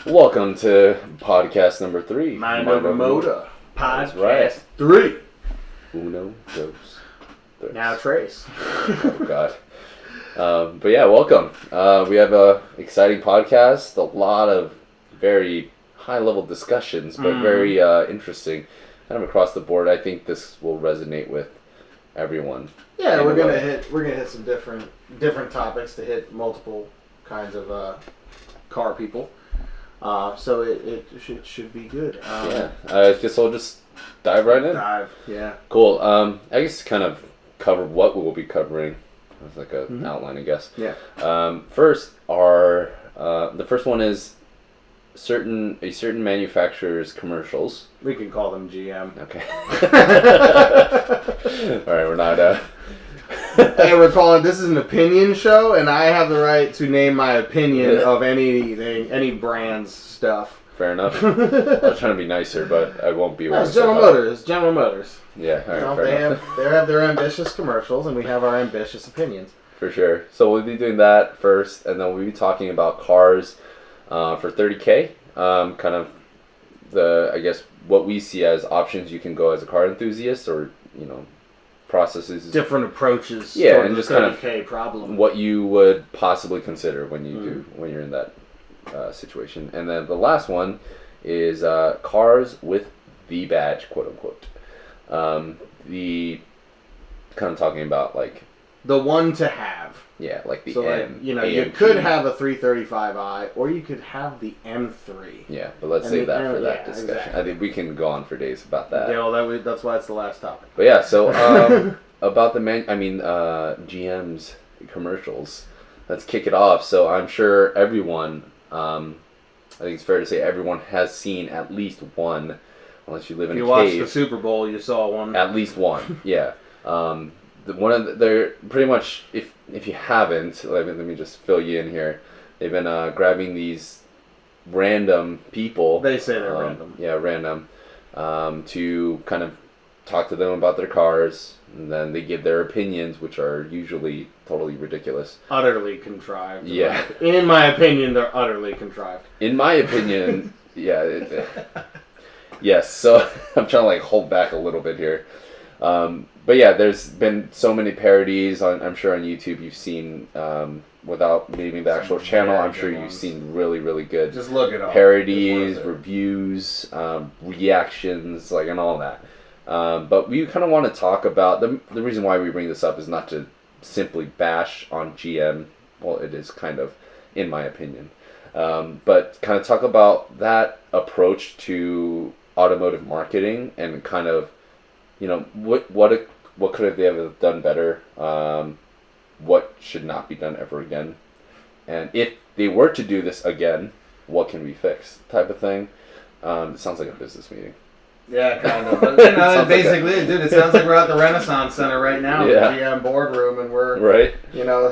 Welcome to podcast number 3. Mind Over Motor. Podcast right. 3. Uno, dos, tres. Now Trace. Oh, God. But yeah, welcome. We have a exciting podcast. A lot of very high-level discussions, but very interesting. Kind of across the board. I think this will resonate with everyone. Yeah, we're gonna hit some different topics to hit multiple kinds of car people. So it should be good. I guess we'll just dive right in. Yeah. Cool. I guess kind of cover what we'll be covering. It's like an outline, I guess. Yeah. First, the first one is certain manufacturer's commercials. We can call them GM. Okay. All right, we're not. Hey, we're calling this is an opinion show, and I have the right to name my opinion of anything, any brand's stuff. Fair enough. I was trying to be nicer, but I won't be. No, it's General Motors. General Motors. Yeah, all right, they have their ambitious commercials, and we have our ambitious opinions. For sure. So we'll be doing that first, and then we'll be talking about cars for $30K. Kind of I guess what we see as options you can go as a car enthusiast, or processes, different approaches. Yeah, and just kind of problem. What you would possibly consider when you're in that situation. And then the last one is cars with the badge, quote unquote. The kind of talking about like the one to have. Yeah, like the so M. Like, you could have a 335i, or you could have the M3. Yeah, but let's save that for that discussion. Exactly. I think we can go on for days about that. Yeah, well, that's why it's the last topic. But yeah, so about the GM's commercials. Let's kick it off. So I'm sure everyone, I think it's fair to say everyone has seen at least one, unless you live in a cave. You watched the Super Bowl, you saw one. At least one, yeah. They're pretty much, if you haven't, let me just fill you in here. They've been grabbing these random people. They say they're random. Yeah, random. To kind of talk to them about their cars, and then they give their opinions, which are usually totally ridiculous. Utterly contrived. Yeah. In my opinion, they're utterly contrived. In my opinion, yeah. Yes, so I'm trying to like hold back a little bit here. But yeah, there's been so many parodies I'm sure on YouTube you've seen, without naming the actual channel, I'm sure you've seen really, really good just look it up. Parodies, reviews, reactions, like, and all that. But we kind of want to talk about, the reason why we bring this up is not to simply bash on GM. Well, it is kind of, in my opinion. But kind of talk about that approach to automotive marketing and kind of, what could they have done better? What should not be done ever again? And if they were to do this again, what can we fix? Type of thing. It sounds like a business meeting. Yeah, kind of. But, basically, dude, it sounds like we're at the Renaissance Center right now, the GM boardroom, and we're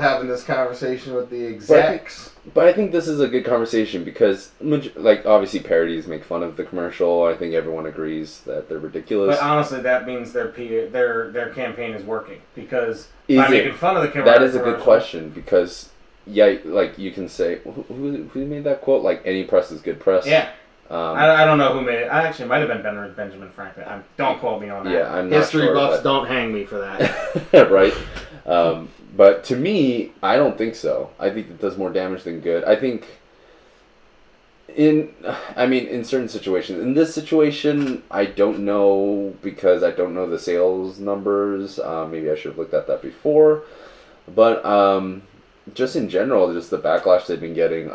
having this conversation with the execs. But I think this is a good conversation because, like, obviously parodies make fun of the commercial. I think everyone agrees that they're ridiculous. But honestly, that means their campaign is working because by making fun of the commercial. That is a good question because, like you can say, who made that quote? Like, any press is good press. Yeah. I don't know who made it. Actually, it might have been Benjamin Franklin. Don't quote me on that. Yeah, I'm not History sure, buffs don't hang me for that. Right. But to me, I don't think so. I think it does more damage than good. I think in certain situations. In this situation, I don't know because I don't know the sales numbers. Maybe I should have looked at that before. But just in general, just the backlash they've been getting,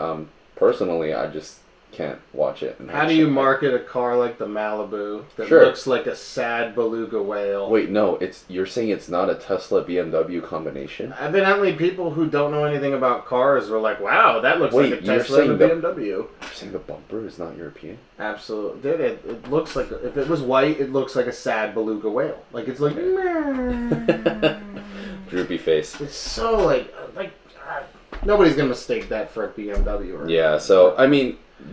personally, I just can't watch it. How do you market a car like the Malibu that looks like a sad beluga whale? Wait, no, you're saying it's not a Tesla BMW combination? Evidently, people who don't know anything about cars were like, "Wow, that looks like a Tesla and a BMW." You're saying the bumper is not European? Absolutely, dude. It looks like if it was white, it looks like a sad beluga whale. Like it's like droopy face. It's so like nobody's gonna mistake that for a BMW. Yeah, so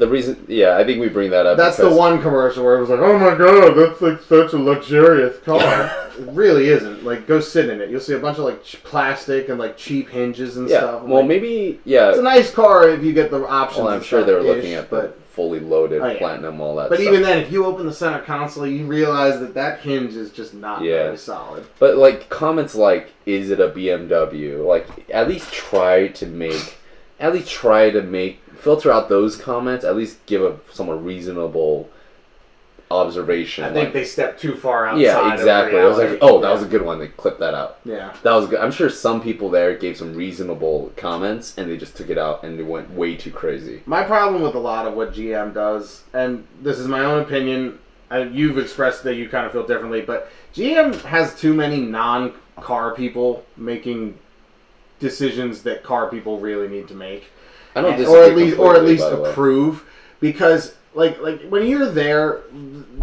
the reason, yeah, I think we bring that up. That's the one commercial where it was like, oh my god, that's like such a luxurious car. It really isn't. Like, go sit in it. You'll see a bunch of like plastic and like cheap hinges and stuff. Well, like, maybe, yeah. It's a nice car if you get the options. Well, I'm sure they were looking at the fully loaded platinum, all that but stuff. Even then, if you open the center console, you realize that hinge is just not very solid. But like comments like, is it a BMW? Like, at least try to make filter out those comments. At least give a somewhat reasonable observation. I think they stepped too far outside. Yeah, exactly. Of reality. I was like, oh, that was a good one. They clipped that out. Yeah, that was good. I'm sure some people there gave some reasonable comments, and they just took it out and they went way too crazy. My problem with a lot of what GM does, and this is my own opinion, you've expressed that you kind of feel differently, but GM has too many non-car people making decisions that car people really need to make. I don't disagree, or at least approve, because like when you're there,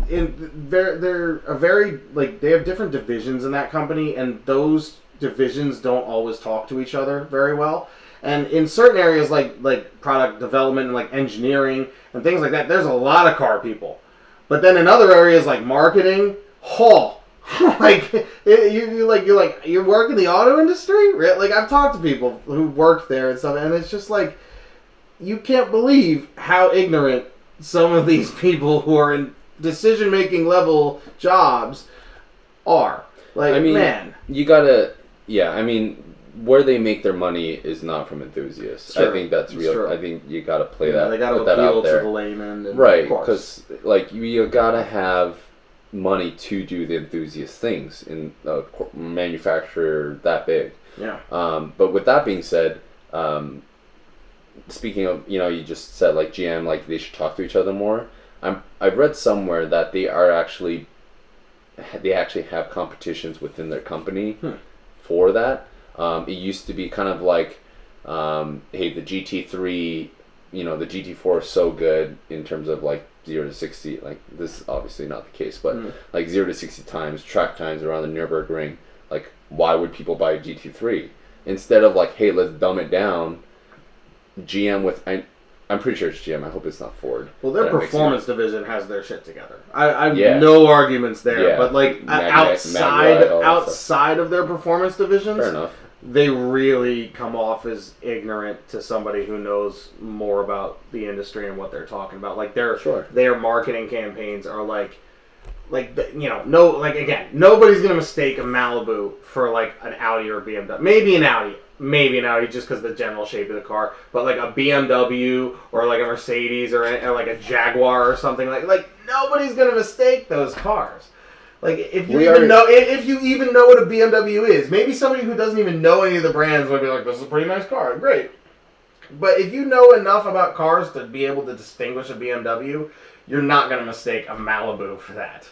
they're a very like they have different divisions in that company, and those divisions don't always talk to each other very well. And in certain areas like product development and like engineering and things like that, there's a lot of car people. But then in other areas like marketing, you're working the auto industry, right? Like I've talked to people who worked there and stuff, and it's just like you can't believe how ignorant some of these people who are in decision-making level jobs are. Like, I mean, man, you gotta, I mean, where they make their money is not from enthusiasts. I think that's real. True. I think you gotta play that. They gotta put that appeal out there to the layman, and right? Because like you gotta have money to do the enthusiast things in a manufacturer that big. Yeah. But with that being said, speaking of, you just said like GM, like they should talk to each other more. I've read somewhere that they actually have competitions within their company for that. It used to be kind of like, hey, the GT3, the GT4 is so good in terms of like 0 to 60. Like this is obviously not the case, but like 0 to 60 times, track times around the Nürburgring. Like, why would people buy a GT3 instead of like, hey, let's dumb it down? GM I'm pretty sure it's GM. I hope it's not Ford. Well, their performance division has their shit together. I have no arguments there, but like outside of their performance divisions, fair enough, they really come off as ignorant to somebody who knows more about the industry and what they're talking about. Like their marketing campaigns are nobody's gonna mistake a Malibu for like an Audi or a BMW. Maybe an Audi just because of the general shape of the car, but like a BMW or like a Mercedes or like a Jaguar or something like nobody's gonna mistake those cars. Like if you even know what a BMW is, maybe somebody who doesn't even know any of the brands would be like, "This is a pretty nice car, great." But if you know enough about cars to be able to distinguish a BMW, you're not gonna mistake a Malibu for that.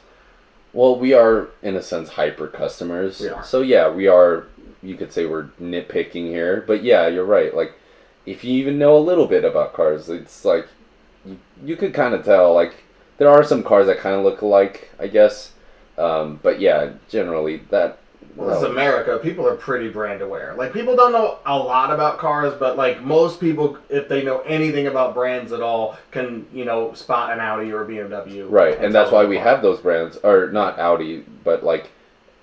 Well, we are in a sense hyper customers. We are. So yeah, we are. You could say we're nitpicking here, but yeah, you're right. Like, if you even know a little bit about cars, it's like you could kind of tell. Like, there are some cars that kind of look alike, I guess. But yeah, generally that. Well, this is America. People are pretty brand aware. Like, people don't know a lot about cars, but like most people, if they know anything about brands at all, can spot an Audi or a BMW. Right, and that's why we have those brands, or not Audi, but like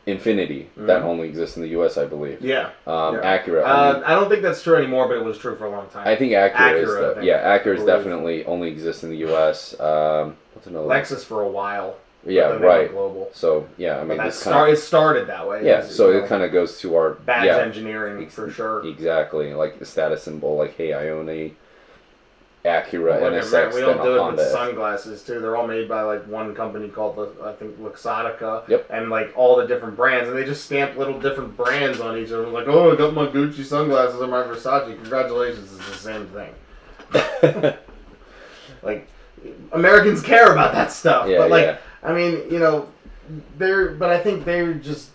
Infiniti, that only exists in the U.S., I believe. Yeah. Acura. I don't think that's true anymore, but it was true for a long time. I think Acura is definitely only exists in the U.S. What's another Lexus for a while. Yeah, right. Global. So yeah, I mean, it started that way. Yeah, so it kind of goes to our badge engineering for sure. Exactly, like the status symbol, like, hey, I own a Acura NSX. We don't do it with sunglasses too. They're all made by like one company called I think Luxottica. Yep. And like all the different brands, and they just stamp little different brands on each of them. Like, oh, I got my Gucci sunglasses and my Versace. Congratulations, it's the same thing. Like, Americans care about that stuff, but like, I mean, but I think they're just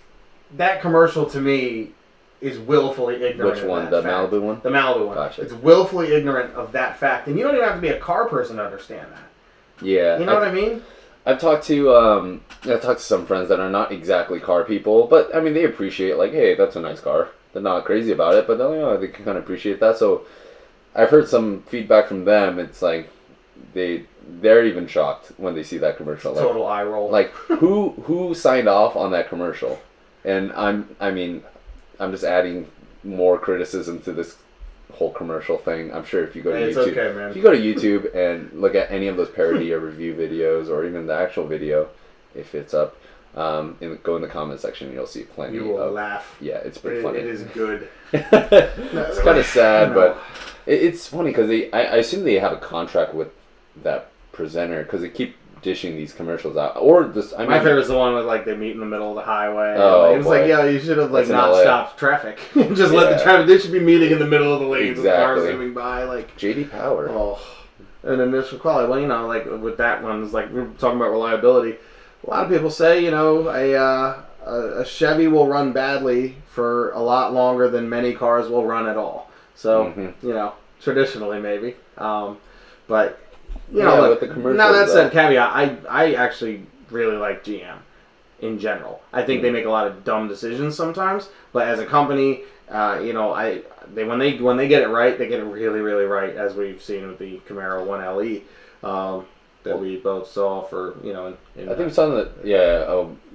that commercial to me is willfully ignorant. Which one? The fact. Malibu one? The Malibu one. Gotcha. It's willfully ignorant of that fact. And you don't even have to be a car person to understand that. Yeah. You know what I mean? I've talked to some friends that are not exactly car people, but I mean, they appreciate, like, hey, that's a nice car. They're not crazy about it, but they can kind of appreciate that. So I've heard some feedback from them. It's like, they're even shocked when they see that commercial. Total eye roll. Like who signed off on that commercial? And I'm just adding more criticism to this whole commercial thing. I'm sure if you go to YouTube, okay, man. if you go to YouTube and look at any of those parody or review videos, or even the actual video, if it's up, go in the comment section, and you'll see plenty. You will laugh. Yeah, it's pretty funny. It is good. It's kind of sad, but it's funny because I assume they have a contract with that presenter because they keep dishing these commercials out. Or this, my favorite is the one with like they meet in the middle of the highway. Oh, it was like, yeah, you should have like not stopped traffic. Just let the traffic. They should be meeting in the middle of the lanes with cars zooming by. Like JD Power. Oh, and initial quality. Well, like with that one, it's like we're talking about reliability. A lot of people say, a Chevy will run badly for a lot longer than many cars will run at all. So, traditionally maybe. But, with the commercials, now that said, caveat, I actually really like GM in general. I think they make a lot of dumb decisions sometimes, but as a company, when they get it right, they get it really, really right, as we've seen with the Camaro 1LE. That we both saw for, I think we saw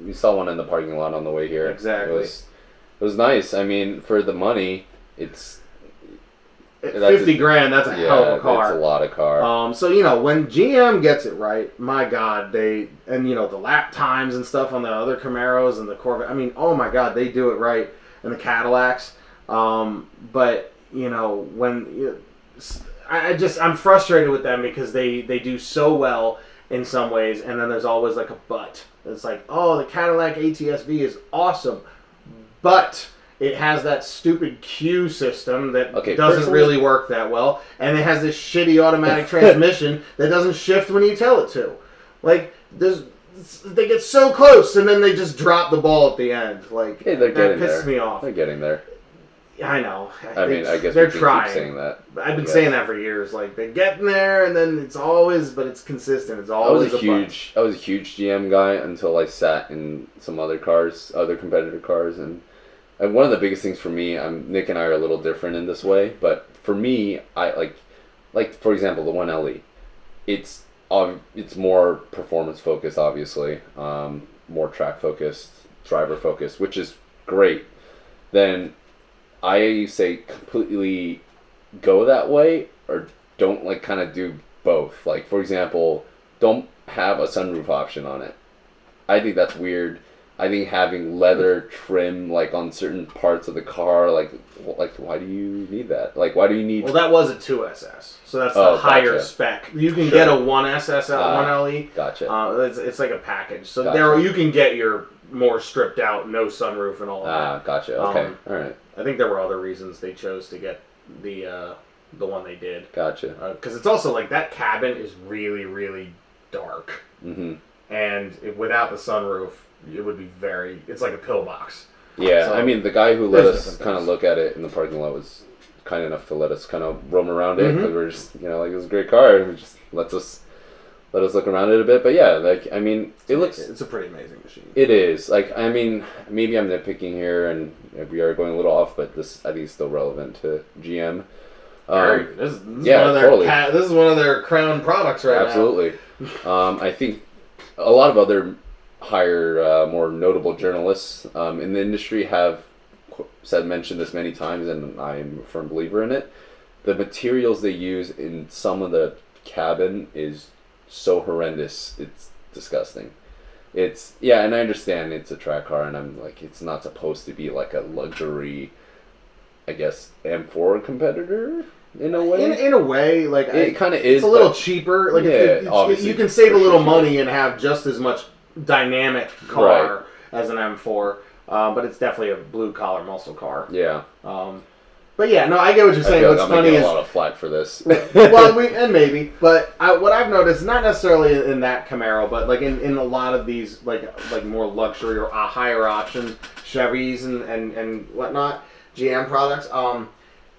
we saw one in the parking lot on the way here. Exactly. It was nice. I mean, for the money, it's $50,000. That's a hell of a car. It's a lot of car. So when GM gets it right, my God, the lap times and stuff on the other Camaros and the Corvette. I mean, oh my God, they do it right, and the Cadillacs. But I'm frustrated with them because they do so well in some ways, and then there's always like a but. It's like, oh, the Cadillac ATS-V is awesome, but it has that stupid Q system that doesn't really work that well, and it has this shitty automatic transmission that doesn't shift when you tell it to. Like, they get so close, and then they just drop the ball at the end. Like, hey, they're getting that pisses me off. They're getting there. I know. I guess they're we can trying. keep saying that. I've been saying that for years. Like, they're getting there, and then it's consistent. It's always I was a huge GM guy until I sat in some other competitor cars, and one of the biggest things for me, Nick and I are a little different in this way, but for me, I like for example, the 1LE. It's more performance focused, obviously, more track focused, driver focused, which is great. Then I say completely go that way, or don't kind of do both. Like, for example, don't have a sunroof option on it. I think that's weird. I think having leather trim on certain parts of the car, like why do you need that? Like, why do you need? Well, that was a 2SS, so that's the higher spec. You can get a 1SS out 1LE. Gotcha. It's like a package. So there you can get your more stripped out, no sunroof and all of that. Gotcha. Okay. All right. I think there were other reasons they chose to get the one they did. Gotcha. Because it's also that cabin is really, really dark. Mm-hmm. And without the sunroof, it would be it's like a pillbox. Yeah, so, I mean, the guy who let us kind of look at it in the parking lot was kind enough to let us kind of roam around it, because we're just, it was a great car, and it just let us look around it a bit. But yeah, it's a pretty amazing machine. It is. I mean, maybe I'm nitpicking here, and we are going a little off, but this, I think, is still relevant to GM. This is one of their crown products right now. Absolutely. I think a lot of other higher, more notable journalists in the industry have mentioned this many times, and I'm a firm believer in it. The materials they use in some of the cabin is so horrendous, it's disgusting. And I understand it's a track car, and I'm it's not supposed to be like a luxury, I guess, M4 competitor in a way. In a way, it kind of is. It's a little cheaper. Obviously, you can save a little money and have just as much dynamic car as an M4, but it's definitely a blue collar muscle car. Yeah. But yeah, no, I get what you're saying. What's funny is a lot of flack for this. Well, maybe, but what I've noticed, not necessarily in that Camaro, but in a lot of these like more luxury or higher option Chevys and whatnot, GM products,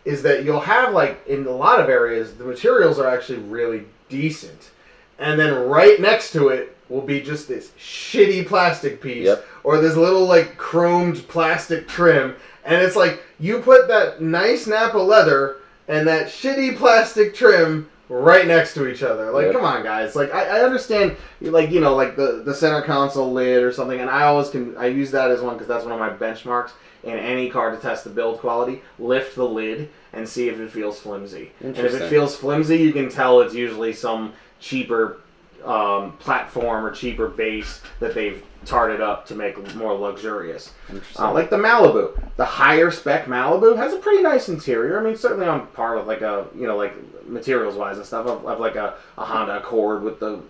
is that you'll have in a lot of areas the materials are actually really decent, and then right next to it will be just this shitty plastic piece or this little chromed plastic trim. And it's you put that nice Napa leather and that shitty plastic trim right next to each other. Like, Yep. come on, guys. Like, I understand, like, you know, like the center console lid or something, and I use that as one because that's one of my benchmarks in any car to test the build quality. Lift the lid and see if it feels flimsy. And if it feels flimsy, you can tell it's usually some cheaper platform or cheaper base that they've tarted up to make it more luxurious. Like the Malibu. The higher spec Malibu has a pretty nice interior. I mean, certainly on par with like a, you know, like materials wise and stuff of like a Honda Accord with the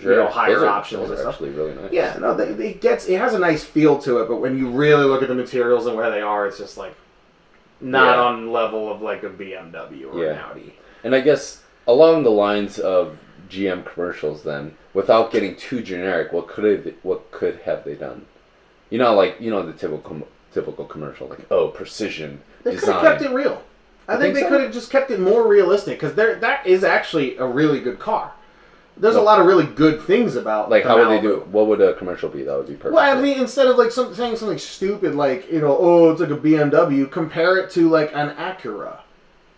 you know, higher options and stuff. Actually really nice. Yeah, no, it has a nice feel to it, but when you really look at the materials and where they are, it's just like not on level of like a BMW or an Audi. And I guess along the lines of GM commercials, then, without getting too generic, what could have they done? You know, like the typical commercial, like precision They design. could have kept it real. I think they could have just kept it more realistic because that is actually a really good car. There's a lot of really good things about like how would they Malibu. do it? What would a commercial be? That would be perfect. Well, I mean, instead of like saying something stupid like, you know, oh, it's like a BMW, compare it to like an Acura.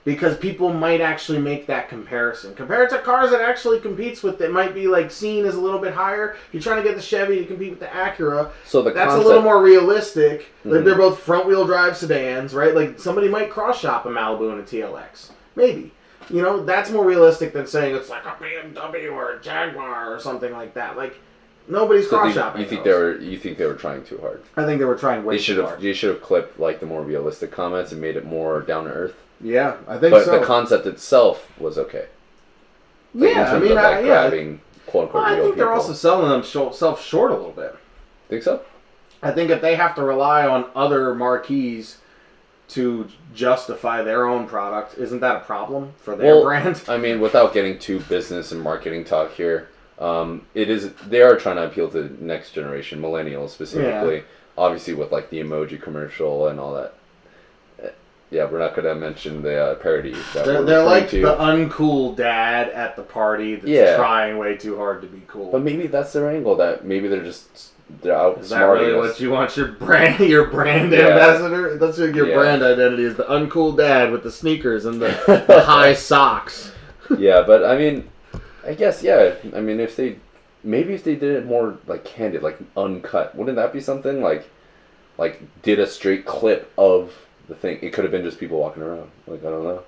Because people might actually make that comparison. Compare it to cars that actually competes with that might be like seen as a little bit higher. If you're trying to get the Chevy to compete with the Acura, so that's concept, a little more realistic. Like they're both front wheel drive sedans, right? Like somebody might cross shop a Malibu and a TLX. Maybe. You know, that's more realistic than saying it's like a BMW or a Jaguar or something like that. Like nobody's cross shopping. You think they were trying too hard? I think they were trying way too hard. They should have clipped like the more realistic comments and made it more down to earth. Yeah, I think but so. The concept itself was okay. Like, yeah, I mean, grabbing quote unquote I real think they're people. also selling themselves short a little bit. Think so? I think if they have to rely on other marquees to justify their own product, isn't that a problem for their brand? I mean, without getting too business and marketing talk here, they are trying to appeal to the next generation, millennials specifically. Yeah. Obviously, with like the emoji commercial and all that. Yeah, we're not going to mention the parody. They're like the uncool dad at the party that's trying way too hard to be cool. But maybe that's their angle. That maybe they're outsmart. Is that really what you want your brand ambassador? That's your brand identity is the uncool dad with the sneakers and the high socks. Yeah, but I mean, I guess I mean, if they did it more like candid, like uncut, wouldn't that be something like did a straight clip of the thing? It could have been just people walking around. Like, I don't know.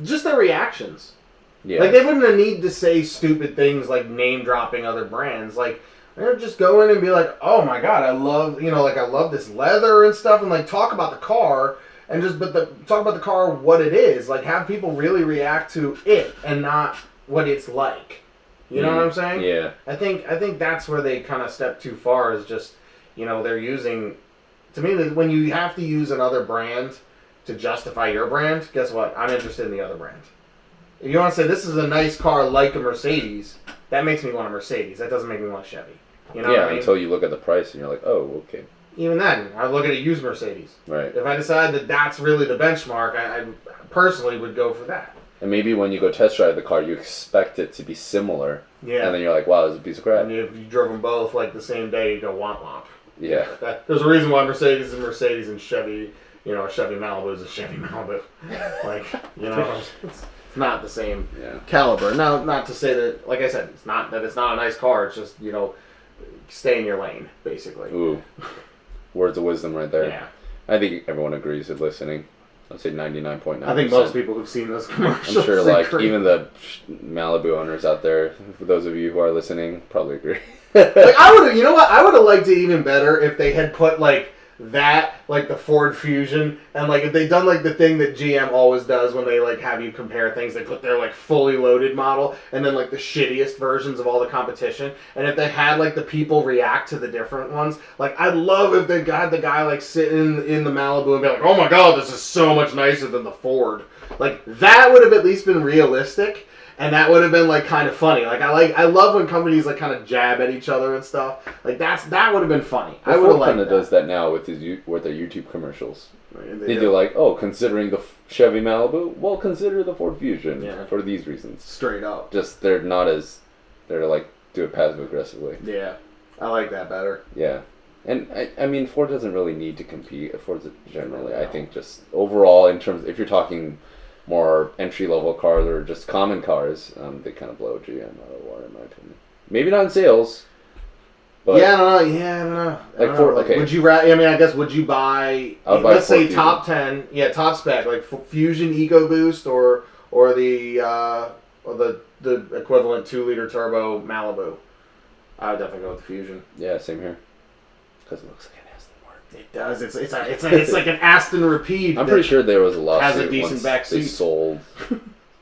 Just their reactions. Yeah. Like, they wouldn't have need to say stupid things like name-dropping other brands. Like, they'd just go in and be like, oh my god, I love this leather and stuff, and like talk about the car, and talk about the car what it is. Like, have people really react to it and not what it's like. You know what I'm saying? Yeah. I think that's where they kind of step too far, is just, you know, they're using... To me, when you have to use another brand to justify your brand, guess what? I'm interested in the other brand. If you want to say this is a nice car like a Mercedes, that makes me want a Mercedes. That doesn't make me want a Chevy. You know what I mean? Until you look at the price and you're like, oh, okay. Even then, I look at a used Mercedes. Right. If I decide that that's really the benchmark, I personally would go for that. And maybe when you go test drive the car, you expect it to be similar. Yeah. And then you're like, wow, this is a piece of crap. And if you drove them both like the same day, you go womp womp. Yeah. There's a reason why Mercedes is Mercedes and Chevy, you know, a Chevy Malibu is a Chevy Malibu. Like, you know, it's not the same caliber. Now, not to say that, like I said, it's not a nice car. It's just, you know, stay in your lane, basically. Ooh. Words of wisdom right there. Yeah. I think everyone agrees with listening. I'd say 99.9%. I think most people who've seen those commercials I'm sure, like, agree. even the Malibu owners out there, for those of you who are listening, probably agree. Like, you know what? I would have liked it even better if they had put, like, that, like, the Ford Fusion, and, like, if they'd done, like, the thing that GM always does when they, like, have you compare things, they put their, like, fully loaded model, and then, like, the shittiest versions of all the competition, and if they had, like, the people react to the different ones, like, I'd love if they had the guy, like, sitting in the Malibu and be like, oh my god, this is so much nicer than the Ford. Like, that would have at least been realistic. And that would have been, like, kind of funny. Like, I love when companies, like, kind of jab at each other and stuff. Like, that would have been funny. Well, I would have Ford liked kind of that. does that now with their YouTube commercials. Right, They do like, oh, considering the Chevy Malibu, well, consider the Ford Fusion for these reasons. Straight up. Just they're like do it passive aggressively. Yeah, I like that better. Yeah, and I mean Ford doesn't really need to compete. Ford's generally, I think, just overall in terms, if you're talking more entry-level cars or just common cars, they kind of blow GM out of the water, in my opinion. Maybe not in sales, but I don't know. Like Ford, okay. Would you? I mean, I guess would you buy? I would buy Let's Ford say Fusion. top 10, top spec, like Fusion EcoBoost or the equivalent 2-liter turbo Malibu. I would definitely go with the Fusion. Yeah, same here. Because it looks like an Aston Martin. It does. It's like an Aston Rapide. I'm pretty sure there was a lawsuit has a decent once back they seat. sold.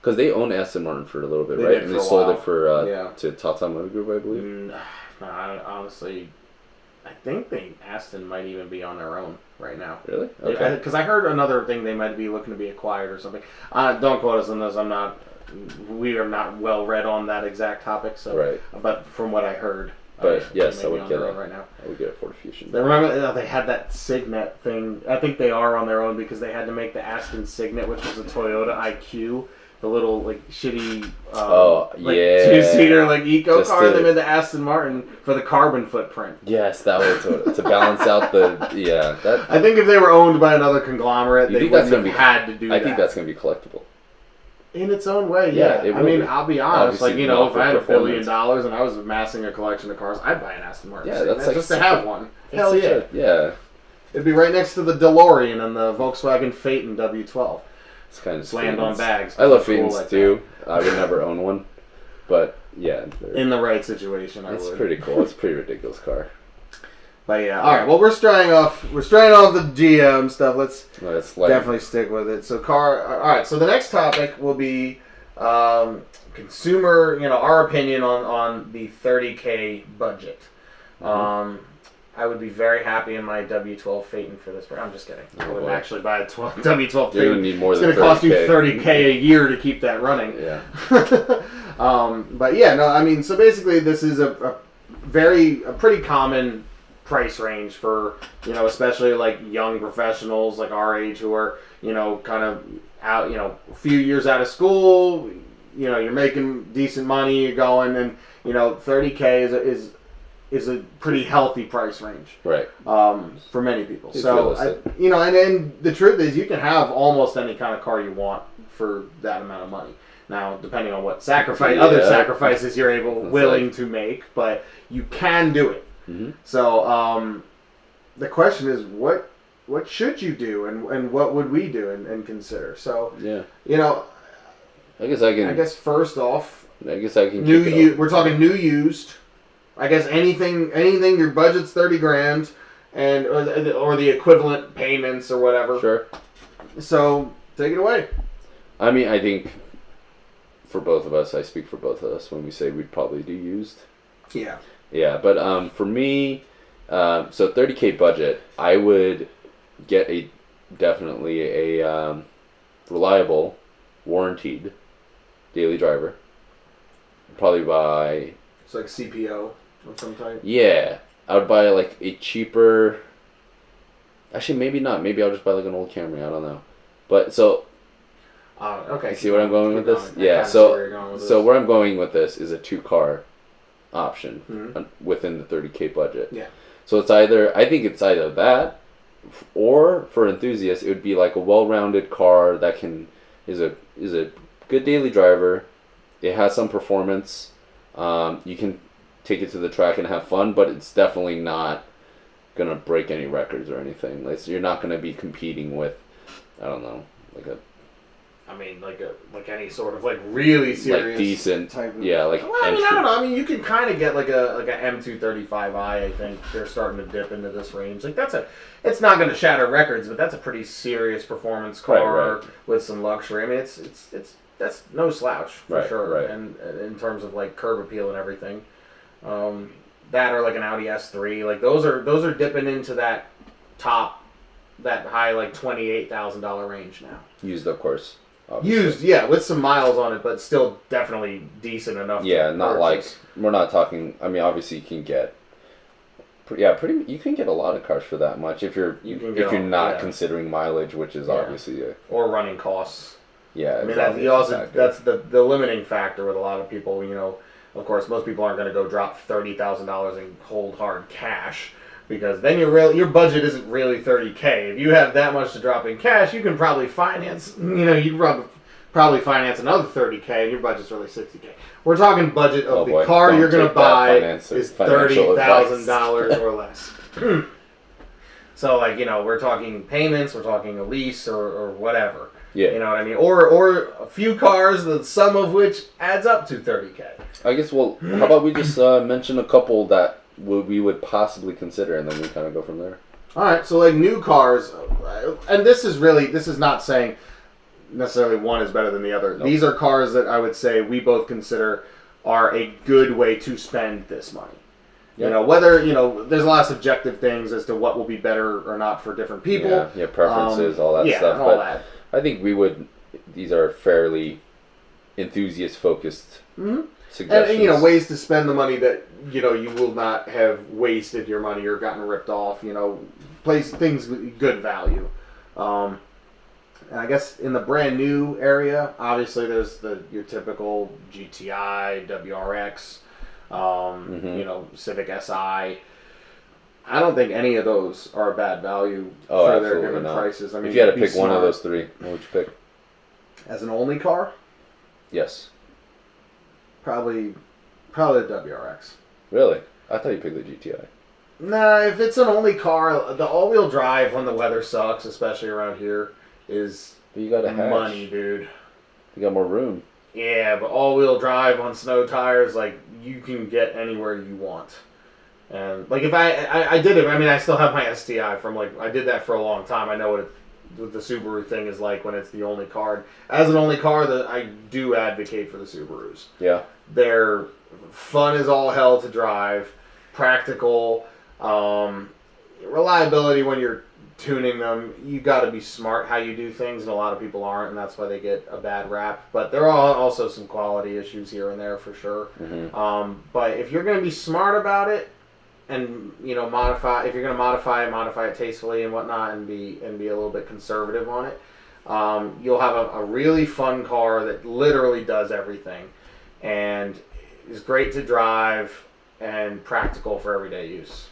Because they owned Aston Martin for a little bit, They right? did And for they a sold while. it for Yeah. to Tata Motor Group, I believe. No, honestly, I think Aston might even be on their own right now. Really? Okay. Because I heard another thing, they might be looking to be acquired or something. Don't quote us on this. We are not well read on that exact topic. So, Right. But from what I heard, But yes, they I may be would on get their it. own right now. I would get a Ford Fusion. They remember they had that Signet thing. I think they are on their own because they had to make the Aston Signet, which was a Toyota IQ. The little like shitty, yeah, 2-seater like eco Just car. to- They made the Aston Martin for the carbon footprint. Yes, that was to balance out the that. I think if they were owned by another conglomerate, You they think that's wouldn't gonna have had to do that. I think that's gonna be collectible. In its own way, Yeah, yeah. it I will mean, be. I'll be honest. Obviously, Like, not if for I had $1 billion performance. and I was amassing a collection of cars, I'd buy an Aston Martin. Yeah, Signet that's like just to super- have one. Hell yeah. Yeah, It'd be right next to the DeLorean and the Volkswagen Phaeton W12. it's kind of Slammed on bags. I love Cool Phaetons like too. I would never own one, but yeah, In the right situation, I it's would. pretty cool. It's a pretty ridiculous car. But yeah, all right. Well, we're straying off the GM stuff. Let's It's like definitely stick with it. So all right. So the next topic will be consumer. Our opinion on the $30K budget. I would be very happy in my W12 Phaeton for this. I'm just kidding. I wouldn't boy. actually buy a W12 You're gonna Phaeton. need more It's than going to cost you $30K. $30K a year to keep that running. Yeah. But yeah, no, I mean, so basically this is a pretty common price range for, especially like young professionals like our age who are, kind of out, a few years out of school, you're making decent money, you're going, and, $30K is a pretty healthy price range. Right. For many people. It's So, realistic. and the truth is you can have almost any kind of car you want for that amount of money. Now, depending on what other Yeah. sacrifices you're That's willing like- to make, but you can do it. Mm-hmm. So, the question is, what should you do, and what would we do and consider? So, Yeah. I I guess I can. guess first off, I guess I can. kick it off. we're talking new used. I guess anything your budget's $30,000, and or the equivalent payments or whatever. Sure. So take it away. I mean, I think for both of us, I speak for both of us when we say we'd probably do used. Yeah. Yeah, but for me, so $30K budget, I would get definitely a reliable, warranted daily driver. Probably buy. It's like CPO of some type. Yeah, I would buy like a cheaper. Actually, maybe not. Maybe I'll just buy like an old Camry. I don't know. But so. Okay. You see where I'm going with this? I Yeah. kinda see where you're So going with this. where I'm going with this is a 2-car option Mhm. within the $30K budget. Yeah. So I think it's either that, or for enthusiasts, it would be like a well-rounded car that is a good daily driver. It has some performance. You can take it to the track and have fun, but it's definitely not gonna break any records or anything. You're not gonna be competing with, I don't know, like any sort of really serious like decent, type of, yeah, like Well, I entry. don't know. I mean, you can kind of get like a M235i. I think they're starting to dip into this range. Like it's not going to shatter records, but that's a pretty serious performance car Right. with some luxury. I mean, that's no slouch for Right, sure. right. And in terms of like curb appeal and everything, that or like an Audi S3, like those are dipping into that high like $28,000 range now. Used, of course. Obviously. Used, yeah, with some miles on it, but still definitely decent enough. Yeah, to not purchase. like we're not talking. I mean, obviously you can get. You can get a lot of cars for that much if you're not considering mileage, which is obviously or running costs. Yeah, I mean, that's the limiting factor with a lot of people. Of course, most people aren't going to go drop $30,000 in cold hard cash, because then your budget isn't really $30K. If you have that much to drop in cash, you can probably finance. You can probably probably finance another $30K, and your budget's really $60K. We're talking budget of the car Don't you're going to take that buy financial is advice. $30,000 or less. So, like, you know, we're talking payments, we're talking a lease or whatever. Yeah. You know what I mean? Or a few cars, the sum of which adds up to $30K. I guess, well, how about we just mention a couple that we would possibly consider, and then we kind of go from there. All right, so like new cars, and this is not saying necessarily one is better than the other. Nope. These are cars that I would say we both consider are a good way to spend this money. Yeah. You know, whether, you know, there's a lot of subjective things as to what will be better or not for different people. Yeah, preferences, all that yeah, stuff. and all that. I think these are fairly enthusiast-focused suggestions. And, you know, ways to spend the money that, you know, you will not have wasted your money or gotten ripped off, you know, things with good value. And I guess in the brand new area, obviously there's your typical GTI, WRX, you know, Civic Si. I don't think any of those are a bad value for their given prices. I mean, if you had to pick one of those three, what would you pick? As an only car? Yes. Probably the WRX. Really? I thought you picked the GTI. Nah, if it's an only car, the all-wheel drive when the weather sucks, especially around here, is But you got a hatch. money, dude. You got more room. Yeah, but all-wheel drive on snow tires, like, you can get anywhere you want. And, like, if I did it, I mean, I still have my STI from, like, I did that for a long time. I know what the Subaru thing is like when it's the only car. As an only car, I do advocate for the Subarus. Yeah. They're fun as all hell to drive, practical, reliability when you're tuning them. You got to be smart how you do things, and a lot of people aren't, and that's why they get a bad rap. But there are also some quality issues here and there for sure. Mm-hmm. But if you're going to be smart about it, and you know, if you're going to modify it tastefully and whatnot, and be a little bit conservative on it, you'll have a really fun car that literally does everything, and is great to drive and practical for everyday use.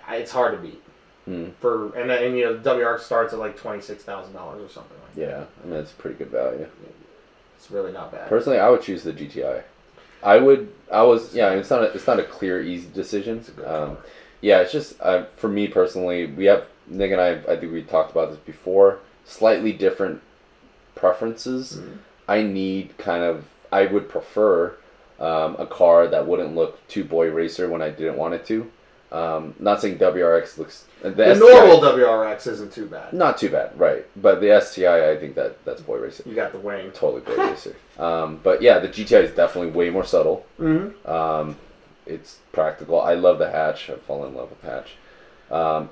It's hard to beat. And you know, WRX starts at like $26,000 or something like that. Yeah, I mean, it's pretty good value. It's really not bad. Personally, I would choose the GTI. It's not a clear, easy decision. It's just, for me personally, Nick and I think we talked about this before, slightly different preferences. I would prefer a car that wouldn't look too boy racer when I didn't want it to. Not saying WRX looks... The normal WRX isn't too bad. Not too bad, right. But the STI, I think that's boy racer. You got the wing. Totally boy racer. But yeah, the GTI is definitely way more subtle. It's practical. I love the hatch. I've fallen in love with the hatch.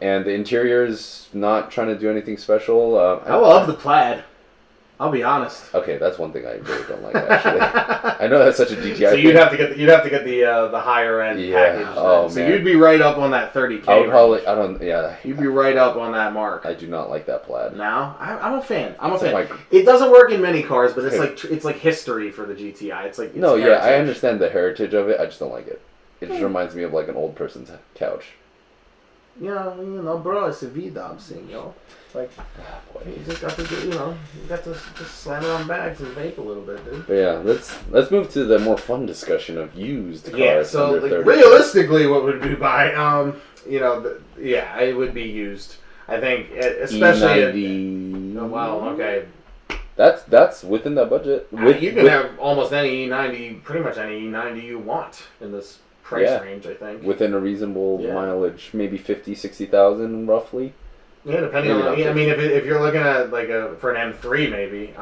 And the interior is not trying to do anything special. I love the plaid. I'll be honest. Okay, that's one thing I really don't like, actually. I know that's such a GTI So thing. you'd have to get the higher end package. Oh, so man. you'd be right up on that $30K. You'd be right up on that mark. I do not like that plaid. No, I'm a fan. It doesn't work in many cars, but it's like history for the GTI. It's heritage. I understand the heritage of it. I just don't like it. It just reminds me of like an old person's couch. Yeah, you know, bro, it's a V-Dom thing, you know. Like, you just got to do, you know, you got to just slam it on bags and vape a little bit, dude. But yeah, let's move to the more fun discussion of used cars. Yeah, so under 30. realistically, what would we buy? It would be used. I think, especially. E90. Oh, wow. Okay. That's within that budget. You can have almost any E90, pretty much any E90 you want in this price range. I think within a reasonable mileage, maybe 50,000, 60,000 roughly. Yeah, depending on. I mean, if you're looking at for an M3, maybe.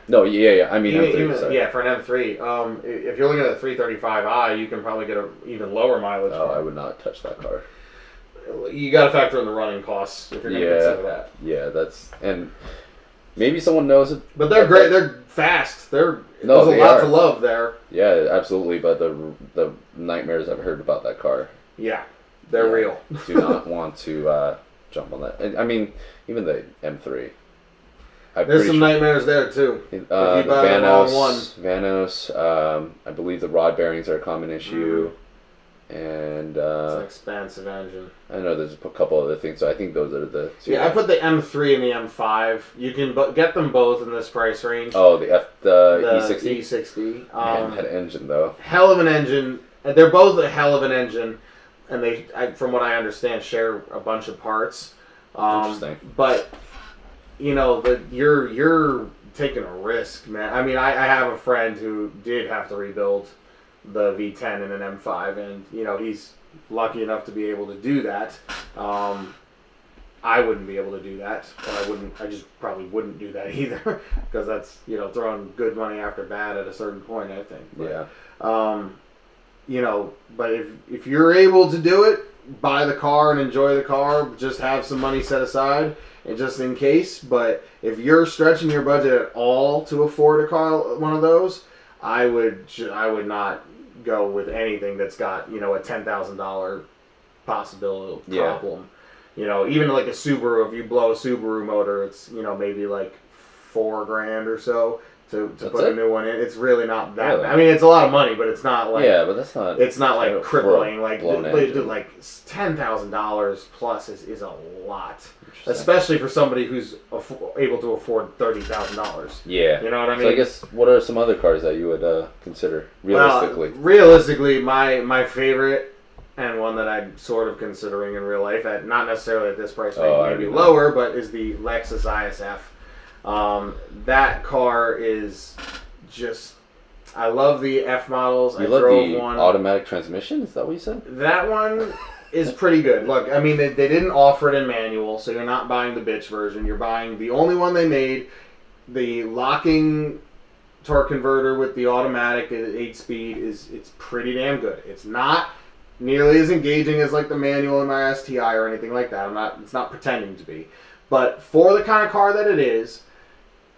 No, yeah. I mean, M3. For an M3. If you're looking at a 335i, you can probably get an even lower mileage. Oh, I would not touch that car. You got to factor in the running costs if you're going to consider that. Yeah, and maybe someone knows it. But they're great. They're fast. There's a lot to love there. Yeah, absolutely. But the nightmares I've heard about that car. Yeah, they're real. Do not want to jump on that. And, I mean, even the M3. There's some nightmares there too. The Vanos. I believe the rod bearings are a common issue. and It's an expensive engine. I know there's a couple other things, so I think those are the two. Yeah, I put the M3 and the M5. You can get them both in this price range. Oh, the E60? E60. Man, that engine, though. Hell of an engine. They're both a hell of an engine, and from what I understand, share a bunch of parts. Interesting. But, you're taking a risk, man. I mean, I have a friend who did have to rebuild the V10 and an M5, and he's lucky enough to be able to do that. I wouldn't be able to do that, but I just probably wouldn't do that either, because that's throwing good money after bad at a certain point, I think. But, yeah. But if you're able to do it, buy the car and enjoy the car. Just have some money set aside, and just in case. But if you're stretching your budget at all to afford a car, one of those, I would not go with anything that's got a $10,000 possible problem. Even like a Subaru, if you blow a Subaru motor, it's maybe like $4,000 or so to put a new one in. It's really not that bad. I mean, it's a lot of money, but it's not like but that's not. It's not like crippling. Like like $10,000 plus is a lot, especially for somebody who's able to afford $30,000. Yeah, you know what I mean. So I guess what are some other cars that you would consider realistically? Well, realistically, my favorite, and one that I'm sort of considering in real life, at not necessarily at this price range, maybe lower, but is the Lexus ISF. That car is just. I love the F models. You love the automatic transmission? Is that what you said? That one is pretty good. Look, I mean, they didn't offer it in manual, so you're not buying the bitch version. You're buying the only one they made. The locking torque converter with the automatic 8-speed it's pretty damn good. It's not nearly as engaging as like the manual in my STI or anything like that. It's not pretending to be. But for the kind of car that it is,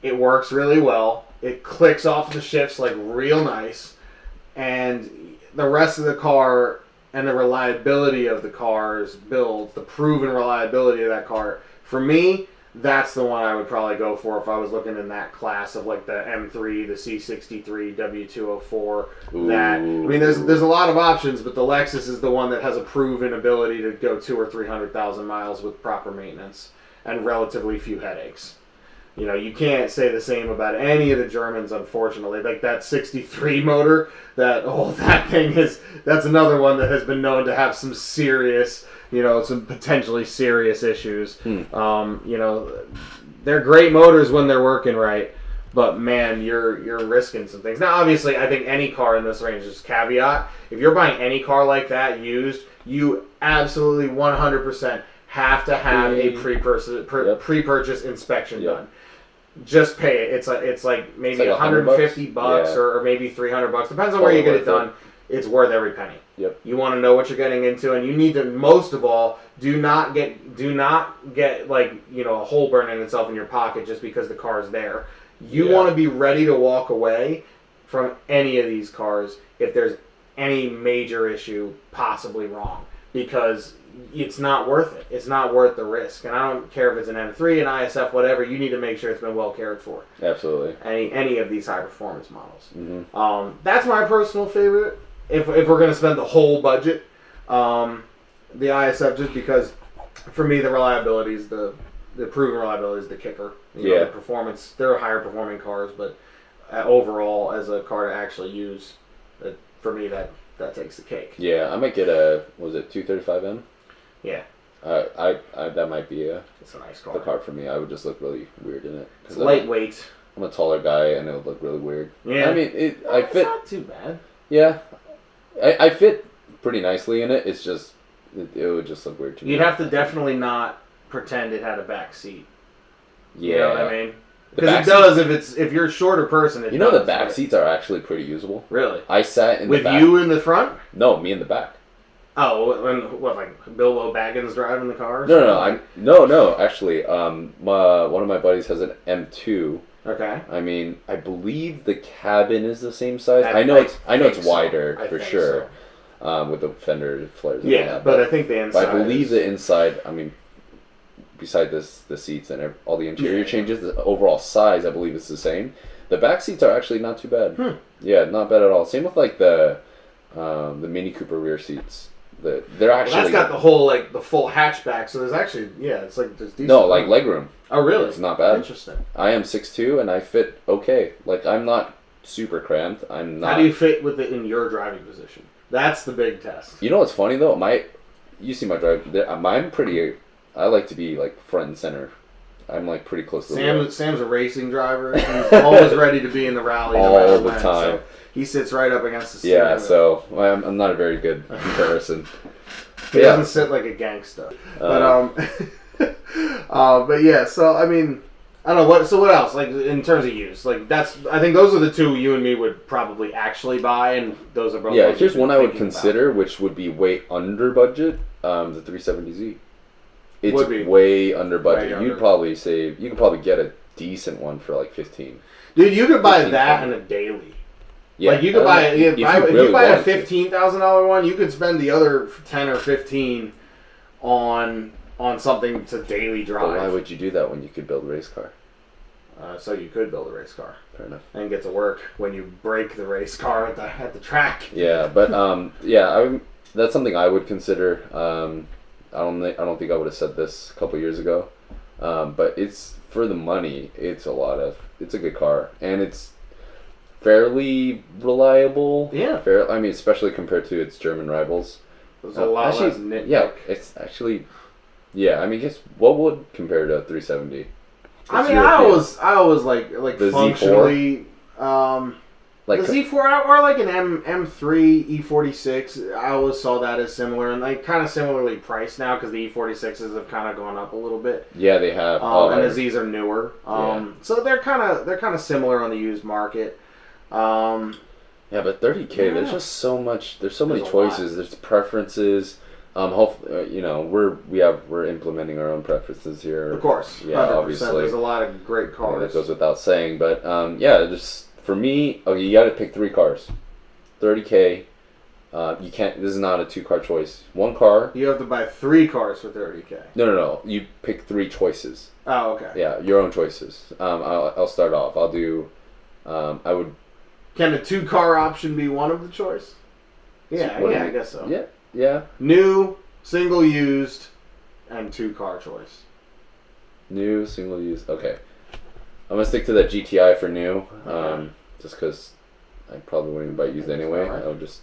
it works really well. It clicks off the shifts like real nice. And the rest of the car and the reliability of the car's build, the proven reliability of that car, for me, that's the one I would probably go for if I was looking in that class of like the M3, the C63, W204. I mean, there's a lot of options, but the Lexus is the one that has a proven ability to go 200,000 or 300,000 miles with proper maintenance and relatively few headaches. You can't say the same about any of the Germans, unfortunately. Like that 63 motor, that's another one that has been known to have some serious, some potentially serious issues. They're great motors when they're working right, but man, you're risking some things. Now, obviously, I think any car in this range is caveat. If you're buying any car like that used, you absolutely 100% have to have a pre-purchase inspection done. Just pay it. It's like maybe $150 or maybe $300. Depends on where you get it done. It's worth every penny. Yep. You want to know what you're getting into, and you need to, most of all, do not get like a hole burning itself in your pocket just because the car is there. You want to be ready to walk away from any of these cars if there's any major issue possibly wrong, because it's not worth it. It's not worth the risk. And I don't care if it's an M3, an ISF, whatever. You need to make sure it's been well cared for. Absolutely. Any of these high performance models. Mm-hmm. That's my personal favorite. If we're going to spend the whole budget, the ISF, just because for me the reliability is the proven reliability is the kicker. The performance. They're higher performing cars, but overall as a car to actually use, for me that takes the cake. Yeah, I might get a 235M. Yeah. That might be it's a nice car. The car for me. I would just look really weird in it. It's lightweight. I'm a taller guy, and it would look really weird. Yeah. I mean, I fit. It's not too bad. Yeah, I fit pretty nicely in it. It's just it would just look weird to me. You'd have to definitely not pretend it had a back seat. Yeah. You know what I mean? Because it does if you're a shorter person. The back seats are actually pretty usable. Really? I sat in the back. With you in the front? No, me in the back. Oh, and what, like Bilbo Baggins driving the car? No. Actually, one of my buddies has an M2. Okay. I mean, I believe the cabin is the same size. I know it's wider for sure, with the fender flares. Yeah, and all that, but I think the inside. But I believe the inside. I mean, beside the seats and all the interior changes, the overall size I believe is the same. The back seats are actually not too bad. Yeah, not bad at all. Same with like the Mini Cooper rear seats. They're actually That's got the whole like the full hatchback. So there's actually it's like there's decent. no like legroom. Oh really? It's not bad. Interesting. I am 6'2" and I fit okay. Like I'm not super cramped. I'm not. How do you fit with it in your driving position? That's the big test. You know what's funny though? You see my drive. I'm pretty. I like to be like front and center. I'm like pretty close to the wheel. Sam's a racing driver. He's always ready to be in the rally all the time. So he sits right up against the steering wheel. So I'm not a very good comparison. He doesn't sit like a gangsta. But yeah. So I mean, I don't know what. So what else? Like in terms of use, like I think those are the two you and me would probably actually buy, and those are both. Yeah, here's one I would consider, which would be way under budget. The 370Z. It's way under budget. You'd probably save. You could probably get a decent one for like 15. Dude, you could buy that in a daily. Yeah, like you could buy if you buy a $15,000 one, you could spend the other 10 or 15 on something to daily drive. But why would you do that when you could build a race car? So you could build a race car. Fair enough. And get to work when you break the race car at the track. Yeah, but that's something I would consider. I don't think I would have said this a couple years ago, but it's for the money. It's a good car, and it's fairly reliable. Yeah. I mean, especially compared to its German rivals. There's a lot less nitpick. Yeah, it's actually. Yeah, I mean, guess what would compare to a 370? I mean, I always like the functionally. Like the Z4 or like an M3 E46, I always saw that as similar and like kind of similarly priced now because the E46s have kind of gone up a little bit. Yeah, they have. And the Z's are newer. So they're kind of similar on the used market. Yeah, but 30K, there's just so much. There's so many choices. There's preferences. Hopefully, we're implementing our own preferences here. Of course, yeah, 100%. Obviously, there's a lot of great cars. Yeah, that goes without saying, but just. For me, okay, you got to pick 3 cars. 30K. You can't. This is not a 2-car choice. 1 car. You have to buy 3 cars for 30K. No. You pick 3 choices. Oh, okay. Yeah, your own choices. I'll start off. I'll do. I would. Can a 2-car option be one of the choice? Yeah, I guess so. Yeah. New, single used, and 2-car choice. New, single used. Okay. I'm gonna stick to that GTI for new, just because I probably wouldn't even buy used anyway. Right. I would just,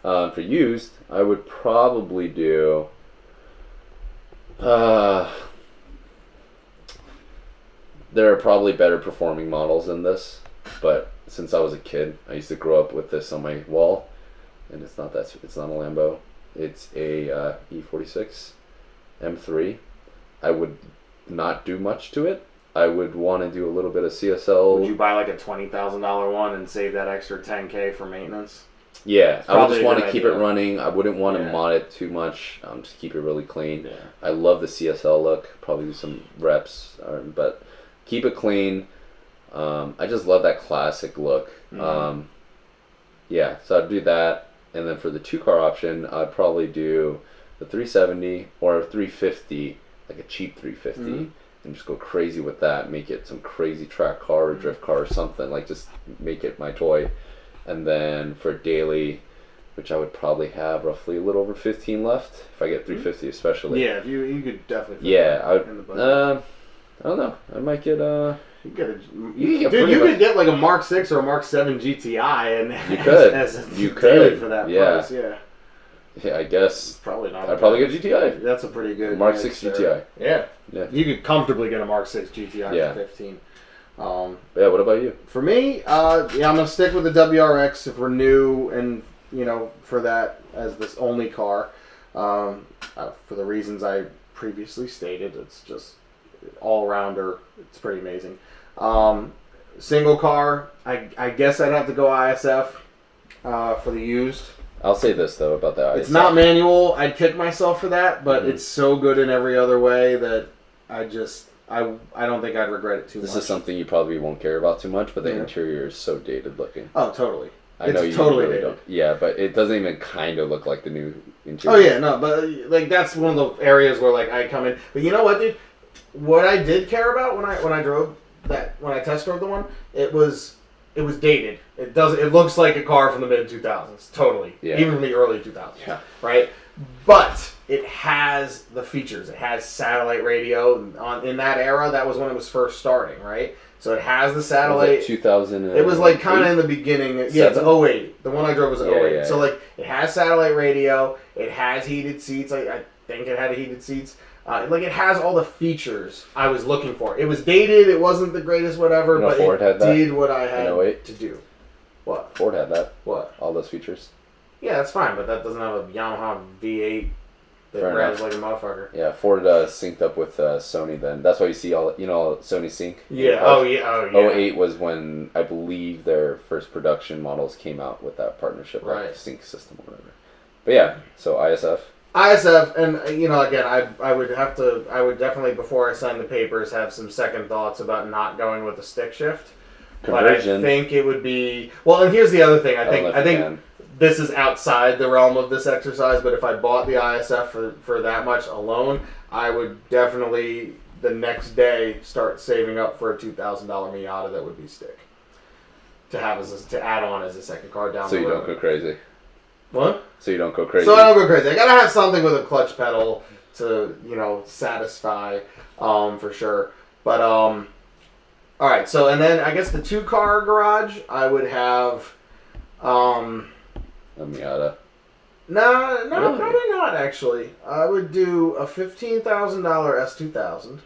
for used, I would probably do. There are probably better performing models than this, but since I was a kid, I used to grow up with this on my wall, and it's not a Lambo. It's a E46 M3. I would not do much to it. I would want to do a little bit of CSL. Would you buy like a $20,000 one and save that extra $10K for maintenance? Yeah, I would just want to keep it running. I wouldn't want to mod it too much. Just keep it really clean. Yeah. I love the CSL look. Probably do some reps, but keep it clean. I just love that classic look. Mm-hmm. So I'd do that. And then for the 2-car option, I'd probably do the 370 or a 350, like a cheap 350. Mm-hmm. And just go crazy with that. Make it some crazy track car or drift car or something. Like, just make it my toy. And then for daily, which I would probably have roughly a little over 15 left. If I get 350 especially. Yeah, you could definitely fit in the budget. I don't know. I might get you could get like a Mark 6 or a Mark 7 GTI and you could. You could for that price, Yeah, I guess. Probably not. I'd probably get a GTI. That's a pretty good Mark 6 GTI. Yeah. You could comfortably get a Mark 6 GTI for 15. What about you? For me, I'm gonna stick with the WRX if we're new and for that as this only car. For the reasons I previously stated, it's just all rounder. It's pretty amazing. Single car, I guess I'd have to go ISF for the used. I'll say this though about that. It's not manual. I'd kick myself for that, but it's so good in every other way that I don't think I'd regret it too much. This is something you probably won't care about too much, but the interior is so dated looking. Oh, totally. I know you totally really dated. Don't. Yeah, but it doesn't even kind of look like the new interior. Oh yeah, no, but like that's one of the areas where like I come in. But you know what, dude? What I did care about when I test drove the one, it was it was dated. It looks like a car from the mid 2000s, totally. Yeah. Even from the early 2000s, Yeah. right? But it has the features. It has satellite radio. In that era, that was when it was first starting, right? So it has the satellite. Was it 2000? It was like kind of in the beginning. Yeah, it's 08. The one I drove was 08. Yeah. So like it has satellite radio. It has heated seats. I think it had heated seats. Like it has all the features I was looking for. It was dated. It wasn't the greatest whatever, but Ford it had that did what I had in 08? to do. What? Ford had that. What? All those features. Yeah, that's fine, but that doesn't have a Yamaha V8 that Fair revs enough. like a motherfucker. Yeah, Ford synced up with Sony then. That's why you see all Sony Sync. Yeah. Oh yeah. 08 was when I believe their first production models came out with that partnership, like Right. sync system or whatever. But yeah, so ISF. ISF, and again, I would definitely, before I sign the papers, have some second thoughts about not going with the stick shift. Conversion. But I think it would be well. And here's the other thing. I think can. this is outside the realm of this exercise. But if I bought the ISF for that much alone, I would definitely the next day start saving up for a $2,000 Miata that would be stick to have to add on as a second car down So the you road. don't go crazy. What? So you don't go crazy. So I don't go crazy. I gotta have something with a clutch pedal to satisfy for sure. But all right, so and then I guess the 2-car garage, I would have. A Miata. No, Really? probably not actually. I would do a $15,000 S2000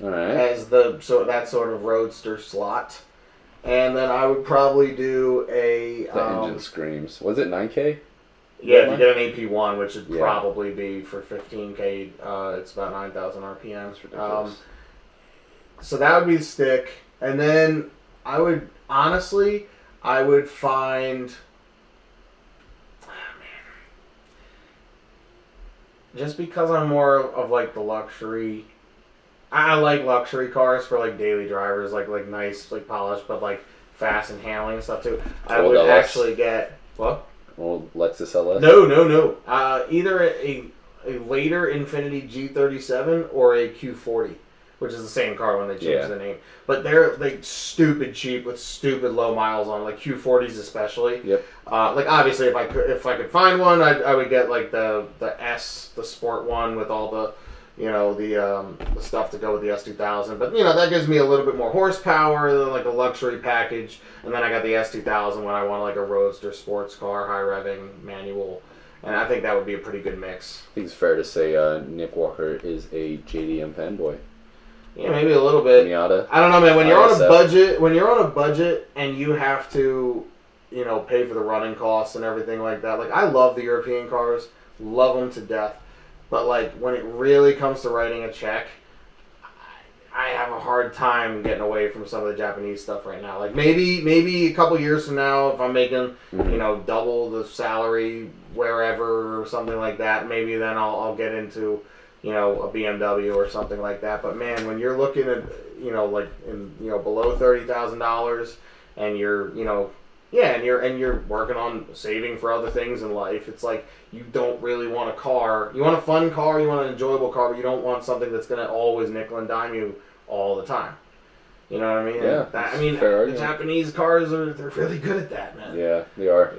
All right. as that sort of roadster slot, and then I would probably do a. The engine screams. Was it 9K? Yeah, if you get an AP1, which would Yeah. probably be for 15K, it's about 9,000 RPM. That's ridiculous. So that would be the stick, and then I would find. Just because I'm more of like the luxury, I like luxury cars for like daily drivers, like nice, like polished, but like fast and handling and stuff too. I Old would LS. actually get what? Old Lexus LS? No. Either a later Infiniti G37 or a Q40, which is the same car when they changed the name. But they're like stupid cheap with stupid low miles on, like Q40s especially. Yep. Like obviously, if I could find one, I would get like the sport one with all the the stuff to go with the S2000. But that gives me a little bit more horsepower than like a luxury package. And then I got the S2000 when I want like a roadster sports car, high revving manual. And I think that would be a pretty good mix. I think it's fair to say Nick Walker is a JDM fanboy. Yeah, maybe a little bit. Miata. I don't know, man. When you're on ISF. a budget, and you have to, pay for the running costs and everything like that. Like I love the European cars, love them to death, but like when it really comes to writing a check, I have a hard time getting away from some of the Japanese stuff right now. Like maybe a couple years from now, if I'm making double the salary wherever or something like that, maybe then I'll get into a BMW or something like that. But man, when you're looking at below $30,000 and you're and you're working on saving for other things in life, it's like you don't really want a car. You want a fun car, you want an enjoyable car, but you don't want something that's going to always nickel and dime you all the time. You know what I mean? Yeah. Fair The Japanese cars they're really good at that, man. Yeah, they are.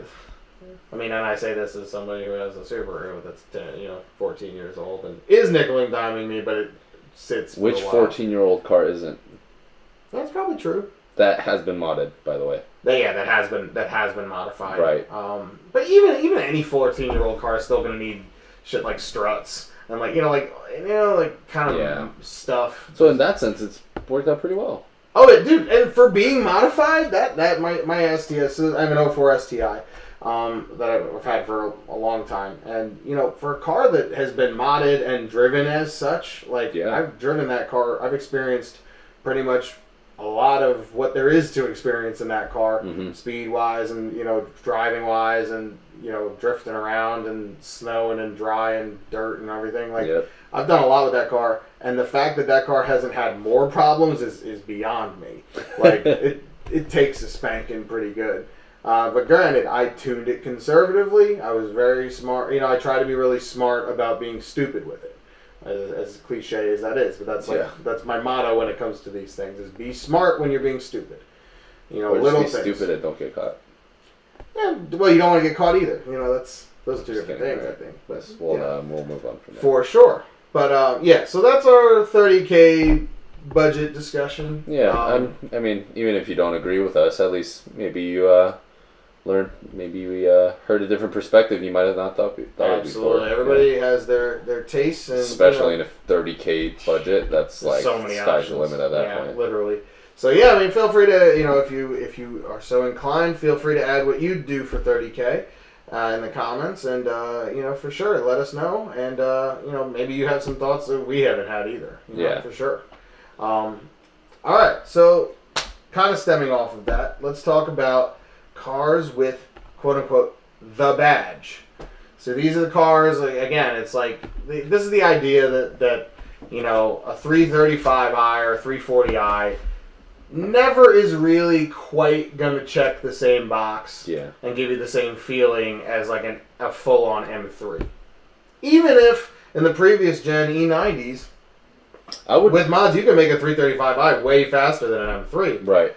I mean, and I say this as somebody who has a Subaru that's 14 years old and is nickel and diming me, but it sits for Which a while. 14-year-old car isn't? That's probably true. That has been modded, by the way. That has been modified. Right. But even any 14-year-old car is still gonna need shit like struts and kind of stuff. So in that sense, it's worked out pretty well. Oh, dude, and for being modified, that my STS, I have an 04 STI that I've had for a long time, and for a car that has been modded and driven as such, I've driven that car, I've experienced pretty much a lot of what there is to experience in that car, speed wise and driving wise, and drifting around and snowing and dry and dirt and everything. I've done a lot with that car, and the fact that car hasn't had more problems is beyond me. It takes a spanking pretty good. But granted, I tuned it conservatively. I was very smart. I try to be really smart about being stupid with it. As cliche as that is, but that's my motto when it comes to these things: is be smart when you're being stupid. You know, or little just be things. stupid and don't get caught. Yeah, well, you don't want to get caught either. You know, those are two Just different kidding, things, right. I think. But, Yes, we'll, you know, we'll move on from there. for sure. But yeah, so that's our $30K budget discussion. Yeah, I mean, even if you don't agree with us, at least maybe you learned, maybe we heard a different perspective you might have not thought of before. Absolutely. Everybody has their tastes. And, especially in a $30K budget, that's like so many sky's options. the limit at that point. Literally. So yeah, I mean, feel free to, you know, if you are so inclined, feel free to add what you'd do for $30K in the comments, and you know, for sure, let us know, and you know, maybe you have some thoughts that we haven't had either. You know, for sure. All right, so kind of stemming off of that, let's talk about cars with quote unquote the badge. So these are the cars. Like, again, it's like this is the idea that you know, a 335i or a 340i never is really quite gonna check the same box and give you the same feeling as like a full-on M3. Even if in the previous gen E90s, with mods you can make a 335i way faster than an M3. Right.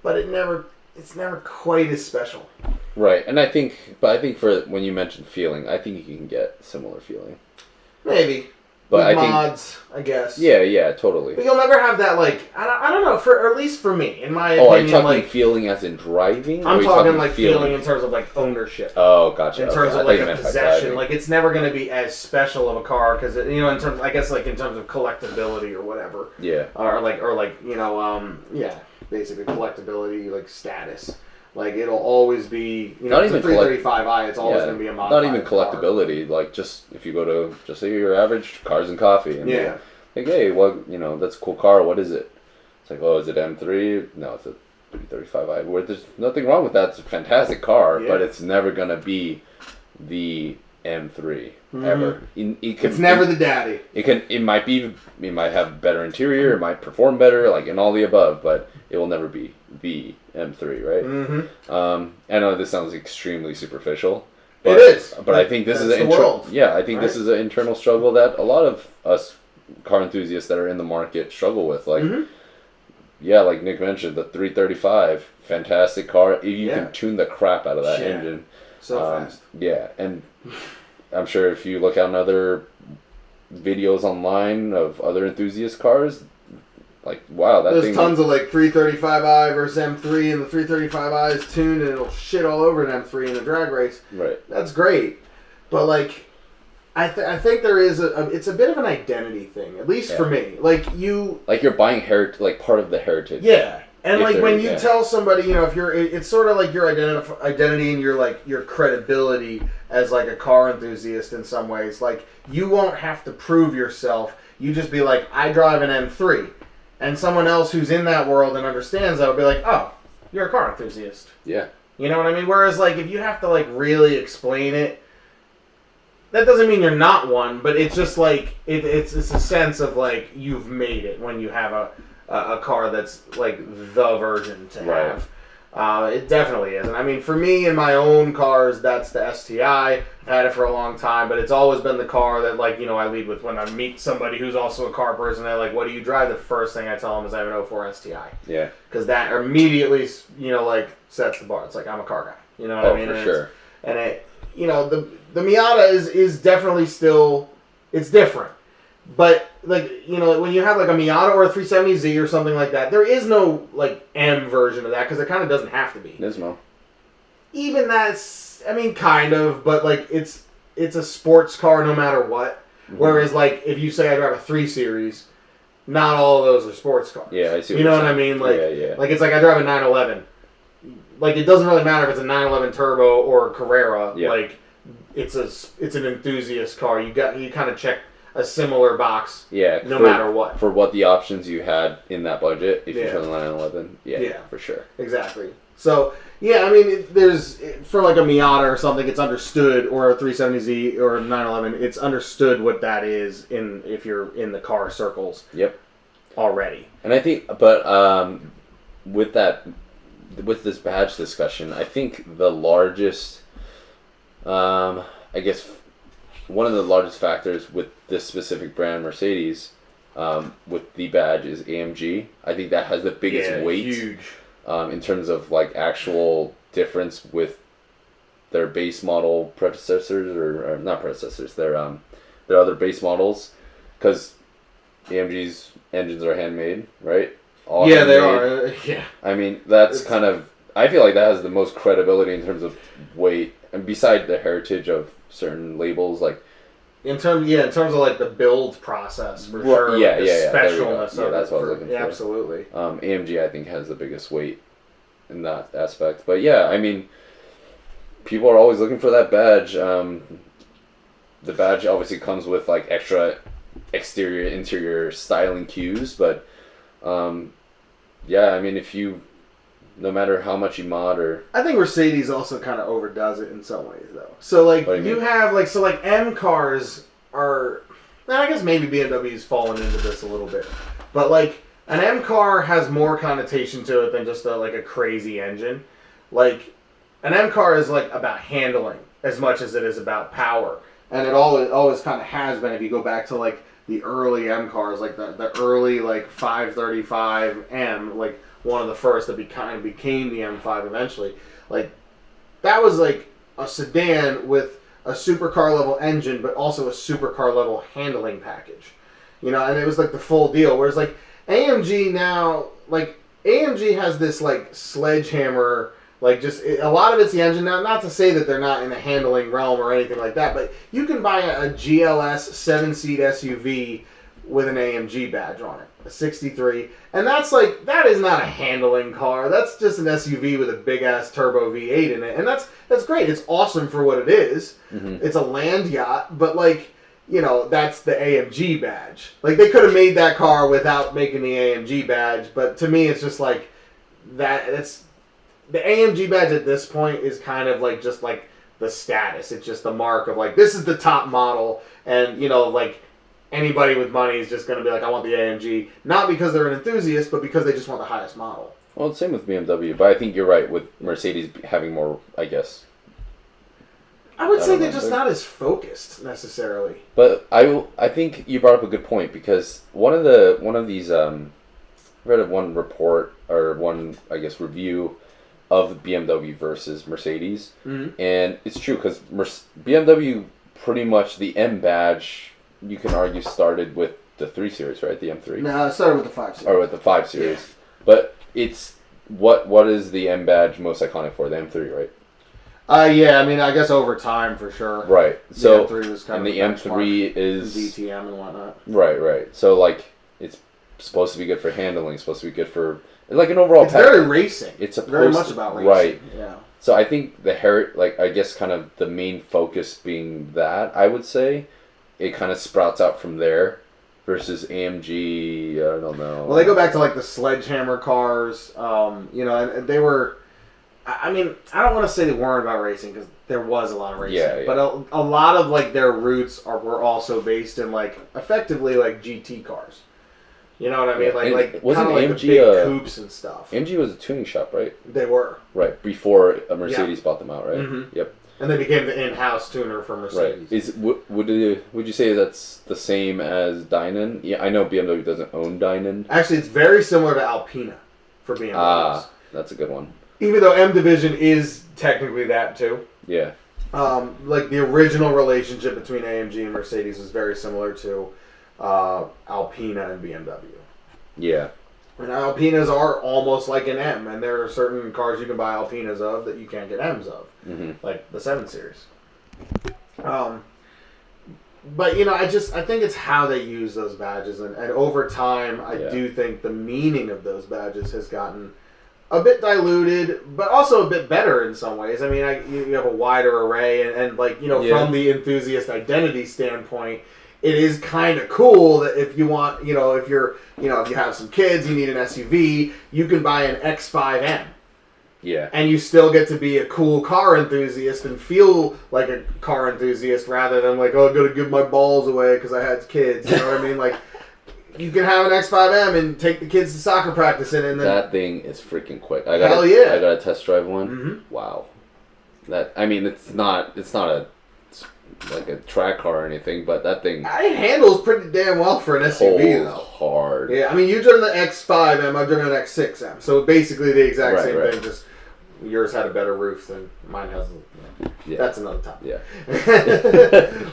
But it's never quite as special. Right, and I think for when you mentioned feeling, I think you can get similar feeling. Maybe. But with mods, I guess. Yeah, totally. But you'll never have that, like, I don't know, or at least for me, in my opinion. Are you talking like, feeling as in driving? I'm talking like feeling in terms of like ownership. Oh, gotcha. In terms of like a possession, like it's never going to be as special of a car because you know, in terms, I guess, like in terms of collectability or whatever. Yeah. Or like you know, yeah, basically collectability, like status. Like it'll always be, you know, it's a 335i. It's always going to be a modified not even collectability. Car. Like just if you go to just say your average cars and coffee, and like, hey, what, you know, that's a cool car. What is it? It's like, oh, is it M3? No, it's a 335i. Where there's nothing wrong with that. It's a fantastic car, but it's never going to be the M3 ever. It's never the daddy. It might have better interior. It might perform better, like in all the above, but it will never be the M3, right? Mm-hmm. I know this sounds extremely superficial. But, it is. But I think this is this is an internal struggle that a lot of us car enthusiasts that are in the market struggle with. Like, like Nick mentioned, the 335, fantastic car. You can tune the crap out of that engine. So fast. Yeah, and I'm sure if you look on other videos online of other enthusiast cars, like, wow, there's tons of like 335i versus M3, and the 335i is tuned and it'll shit all over an M3 in a drag race. Right. That's great, but like, I think there is it's a bit of an identity thing, at least for me. Like you're buying like part of the heritage. Yeah. And like when you tell somebody, you know, if it's sort of like your identity and your credibility as like a car enthusiast in some ways. Like you won't have to prove yourself. You just be like, I drive an M3, and someone else who's in that world and understands that will be like, oh, you're a car enthusiast. Yeah. You know what I mean? Whereas like if you have to like really explain it, that doesn't mean you're not one, but it's just like it's a sense of like you've made it when you have a car that's like the version to have. It definitely is. And I mean, for me in my own cars, that's the STI. I've had it for a long time, but it's always been the car that, like, you know, I lead with when I meet somebody who's also a car person. They're like, what do you drive? The first thing I tell them is I have an 04 STI. Yeah. Because that immediately, you know, like, sets the bar. It's like, I'm a car guy. You know what I mean? For sure. And it, you know, the Miata is definitely still, it's different. But, like, you know, when you have, like, a Miata or a 370Z or something like that, there is no, like, M version of that, because it kind of doesn't have to be. Nismo. Even that's, I mean, kind of, but, like, it's a sports car no matter what. Mm-hmm. Whereas, like, if you say I drive a 3 Series, not all of those are sports cars. Yeah, I see what you know what I mean? Like, like, it's like I drive a 911. Like, it doesn't really matter if it's a 911 Turbo or a Carrera. Yeah. Like, it's an enthusiast car. You kind of check a similar box, no matter what. For what the options you had in that budget, if you chose the 911, for sure. Exactly. So, yeah, I mean, there's, for like a Miata or something, it's understood, or a 370Z or a 911, it's understood what that is if you're in the car circles. Yep. Already. And I think, but with this badge discussion, I think the largest, I guess, one of the largest factors with this specific brand, Mercedes, with the badge is AMG. I think that has the biggest weight. Huge. in terms of like actual difference with their base model predecessors or not predecessors, their other base models, because AMG's engines are handmade, right? All yeah, they handmade. are. Yeah. I mean, that's kind of. I feel like that has the most credibility in terms of weight, and beside the heritage of certain labels, like. In terms of like the build process, for sure. Yeah, the yeah. Specialness Yeah, of that's it. what I was looking for. Absolutely. AMG, I think, has the biggest weight in that aspect. But yeah, I mean, people are always looking for that badge. The badge obviously comes with like extra exterior, interior styling cues, but yeah, I mean, no matter how much you mod or... I think Mercedes also kind of overdoes it in some ways, though. So, like, you have, like, M cars are... And I guess maybe BMW's fallen into this a little bit. But, like, an M car has more connotation to it than just, a crazy engine. Like, an M car is, like, about handling as much as it is about power. And it always kind of has been, if you go back to, like, the early M cars, like, the early, like, 535M, like... one of the first that kind of became the M5 eventually. Like, that was like a sedan with a supercar level engine, but also a supercar level handling package. You know, and it was like the full deal. Whereas like AMG now, like AMG has this like sledgehammer, like a lot of it's the engine. Now, not to say that they're not in the handling realm or anything like that, but you can buy a GLS 7-seat SUV with an AMG badge on it, a 63, and that is not a handling car. That's just an SUV with a big ass turbo V8 in it, and that's great. It's awesome for what it is. Mm-hmm. It's a land yacht, but like, you know, that's the AMG badge. Like, they could have made that car without making the AMG badge, but to me, it's just like that. It's the AMG badge at this point is kind of like just like the status. It's just the mark of like, this is the top model, and you know, like. Anybody with money is just going to be like, I want the AMG. Not because they're an enthusiast, but because they just want the highest model. Well, it's same with BMW, but I think you're right with Mercedes having more, I guess. I would say they're just not as focused, necessarily. But I think you brought up a good point, because one of these, I read one report, or one, I guess, review of BMW versus Mercedes. Mm-hmm. And it's true, because BMW, pretty much the M badge... you can argue started with the 3 Series, right? The M3. No, it started with the 5 Series. Or with the 5 Series. Yeah. But it's what is the M badge most iconic for? The M3, right? Yeah, I mean, I guess over time for sure. Right. So the M3 was kind and of the M3 is DTM and whatnot. Right. So like, it's supposed to be good for handling. Supposed to be good for like an overall. It's very racing. It's very much about racing. Right. Yeah. So I think I guess kind of the main focus being that, I would say. It kind of sprouts out from there versus AMG, I don't know. Well, they go back to like the sledgehammer cars, you know, and they were, I mean, I don't want to say they weren't about racing because there was a lot of racing. Yeah. But a lot of like their roots were also based in like effectively like GT cars. You know what I mean? Like wasn't kind of AMG like the big coupes and stuff. AMG was a tuning shop, right? They were. Right, before Mercedes bought them out, right? Mm-hmm. Yep. And they became the in-house tuner for Mercedes. Right. Would you say that's the same as Dynan? Yeah, I know BMW doesn't own Dynan. Actually, it's very similar to Alpina for BMWs. Ah, that's a good one. Even though M Division is technically that too. Yeah. Like the original relationship between AMG and Mercedes was very similar to Alpina and BMW. Yeah. And Alpinas are almost like an M, and there are certain cars you can buy Alpinas of that you can't get M's of, like the 7 Series. But, you know, I think it's how they use those badges, and over time, I do think the meaning of those badges has gotten a bit diluted, but also a bit better in some ways. I mean, you have a wider array, and like, you know, from the enthusiast identity standpoint, it is kind of cool that if you want, you know, if you have some kids, you need an SUV, you can buy an X5M. Yeah. And you still get to be a cool car enthusiast and feel like a car enthusiast rather than like, oh, I'm going to give my balls away because I had kids. You know what I mean? Like, you can have an X5M and take the kids to soccer practice in it. And then, that thing is freaking quick. I got a test drive one. Mm-hmm. Wow. That, I mean, it's not a like a track car or anything, but that thing It handles pretty damn well for an SUV, though. hard. Yeah, I mean, you've driven the X5M, I've driven an X6M, so basically the exact same thing, just yours had a better roof than mine has. Yeah. That's another topic. Yeah.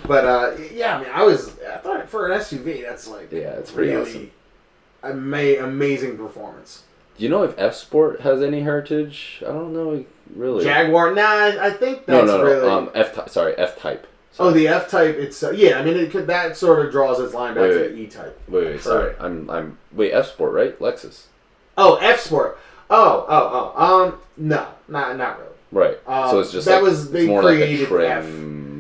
But, yeah, I mean, I thought for an SUV, that's like it's pretty really amazing performance. Do you know if F Sport has any heritage? I don't know, really. Jaguar? Nah, I think that's really... F-Type. Oh, the F-Type, it's... yeah, I mean, that sort of draws its line back to the E-Type. Wait, sorry. Wait, F Sport, right? Lexus. Oh, F Sport. No, not really. Right. So it's just they created like F.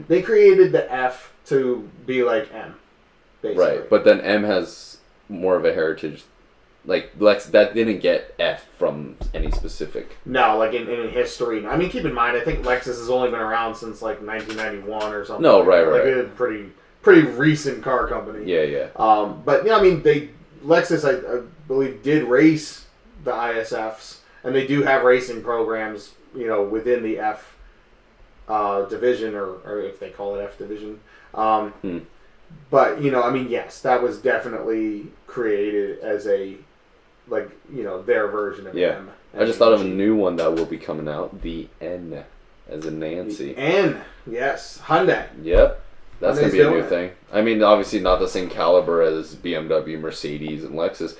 They created the F to be like M, basically. Right, but then M has more of a heritage. Like that didn't get F from any specific. No, like in history. I mean, keep in mind, I think Lexus has only been around since like 1991 or something. No, right. Like a pretty recent car company. Yeah. But yeah, I mean, Lexus, I believe, did race the ISFs, and they do have racing programs, within the F division, or if they call it F division. But I mean, yes, that was definitely created as a their version of M. I just thought of a new one that will be coming out. The N, as in Nancy. The N, yes, Hyundai. Yep, that's gonna be a new it. thing. I mean, obviously not the same caliber as BMW, Mercedes, and Lexus.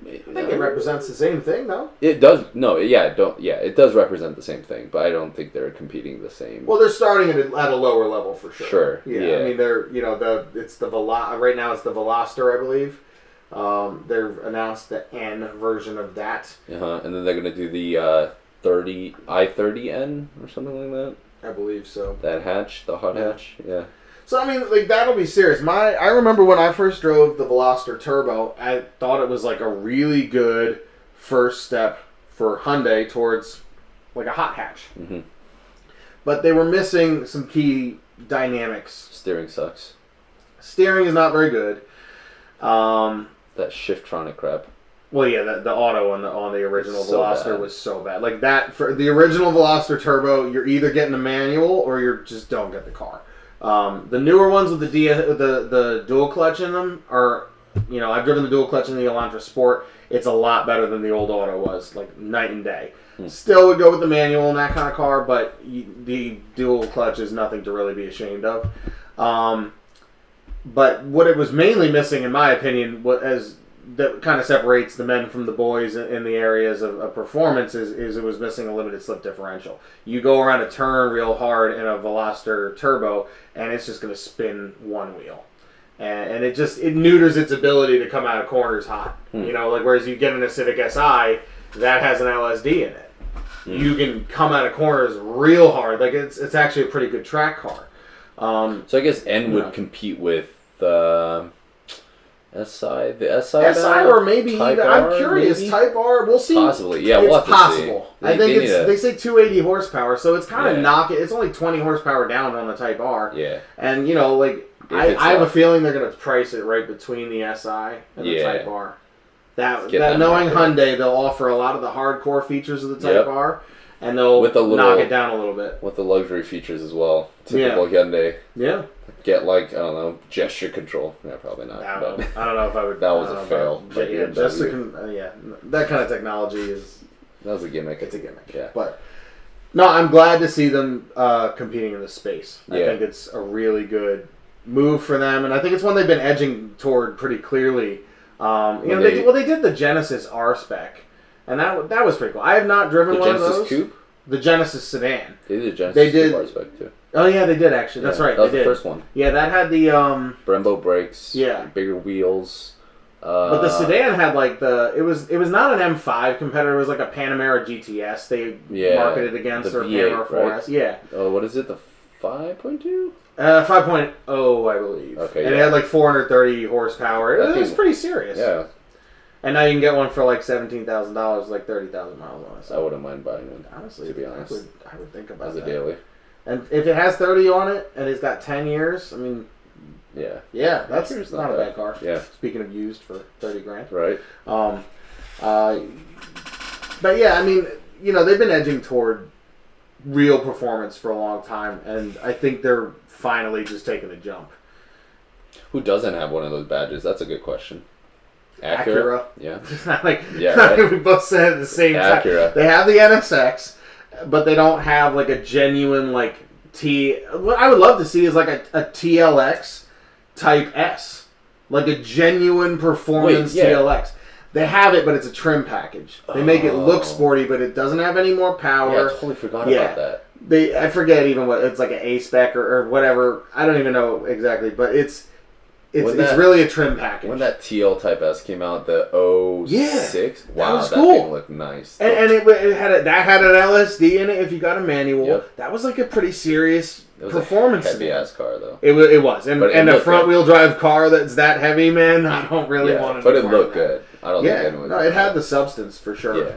I think it represents the same thing, though. It does. No, it does represent the same thing, but I don't think they're competing the same. Well, they're starting at a lower level for sure. Sure. Yeah. I mean, they're it's the right now it's the Veloster, I believe. They've announced the N version of that. And then they're gonna do the i30N or something like that. I believe so. That hatch, the hot hatch. Yeah. So, I mean, that'll be serious. I remember when I first drove the Veloster Turbo, I thought it was like a really good first step for Hyundai towards like a hot hatch. Mm-hmm. But they were missing some key dynamics. Steering sucks. Steering is not very good. That Shiftronic crap. Well, yeah, the auto on the original Veloster was so bad. Like that, for the original Veloster Turbo, you're either getting a manual or you just don't get the car. The newer ones with the dual clutch in them are, I've driven the dual clutch in the Elantra Sport. It's a lot better than the old auto was, like night and day. Still would go with the manual in that kind of car, but the dual clutch is nothing to really be ashamed of. But what it was mainly missing, in my opinion, that kind of separates the men from the boys in the areas of performance is it was missing a limited slip differential. You go around a turn real hard in a Veloster Turbo, and it's just going to spin one wheel. And it neuters its ability to come out of corners hot. Whereas you get an Civic Si, that has an LSD in it. You can come out of corners real hard. Like it's actually a pretty good track car. So I guess N would compete with the SI, or maybe Type even, R, I'm curious, maybe? Type R, we'll see. Possibly, yeah, it's we'll have possible. to see. I think they say 280 horsepower, so it's kind of knocking. It's only 20 horsepower down on the Type R. Yeah. And I have a feeling they're going to price it right between the SI and the Type R. That knowing Hyundai, they'll offer a lot of the hardcore features of the Type R, and they'll knock it down a little bit. With the luxury features as well. Typical Hyundai. Yeah. Get gesture control. Yeah, probably not. I don't know if I would. That was a fail. That kind of technology is. That was a gimmick. It's a gimmick. Yeah. But no, I'm glad to see them competing in this space. I think it's a really good move for them, and I think it's one they've been edging toward pretty clearly. They did the Genesis R spec, and that was pretty cool. I have not driven one of those. The Genesis Coupe. The Genesis sedan. They did Genesis Coupe R spec too. Oh yeah, they did actually. That's right. That was the first one. Yeah, that had the Brembo brakes. Yeah. Bigger wheels. But the sedan had it was not an M5 competitor. It was like a Panamera GTS. They marketed against or Panamera 4S. Right? Yeah. Oh, what is it? The 5.2? 5.0, I believe. Okay. And it had like 430 horsepower. It was pretty serious. Yeah. And now you can get one for like $17,000, like 30,000 miles on it. So I wouldn't mind buying one. Honestly, to be honest, I would think about as a daily. And if it has 30 on it and it's got 10 years, I mean, yeah, that's not a bad car. Yeah. Speaking of used for $30,000, right? But yeah, I mean, they've been edging toward real performance for a long time, and I think they're finally just taking a jump. Who doesn't have one of those badges? That's a good question. Acura. Yeah. Right. We both said it at the same time. They have the NSX, but they don't have like a genuine like What I would love to see is like a TLX Type S, like a genuine performance TLX. They have it, but it's a trim package. They make it look sporty, but it doesn't have any more power. Yeah, I totally forgot about that. I forget even what it's like an A spec or whatever. I don't even know exactly, but it's really a trim package. When that TL Type S came out, the 06, wow, that cool. thing looked nice. And it had an LSD in it if you got a manual. Yep. That was like a pretty serious performance. Heavy ass car though. It was, and a front wheel drive car that's that heavy, man. I don't really want to. But it looked good. I don't think anyone. No, it had the substance for sure. Yeah.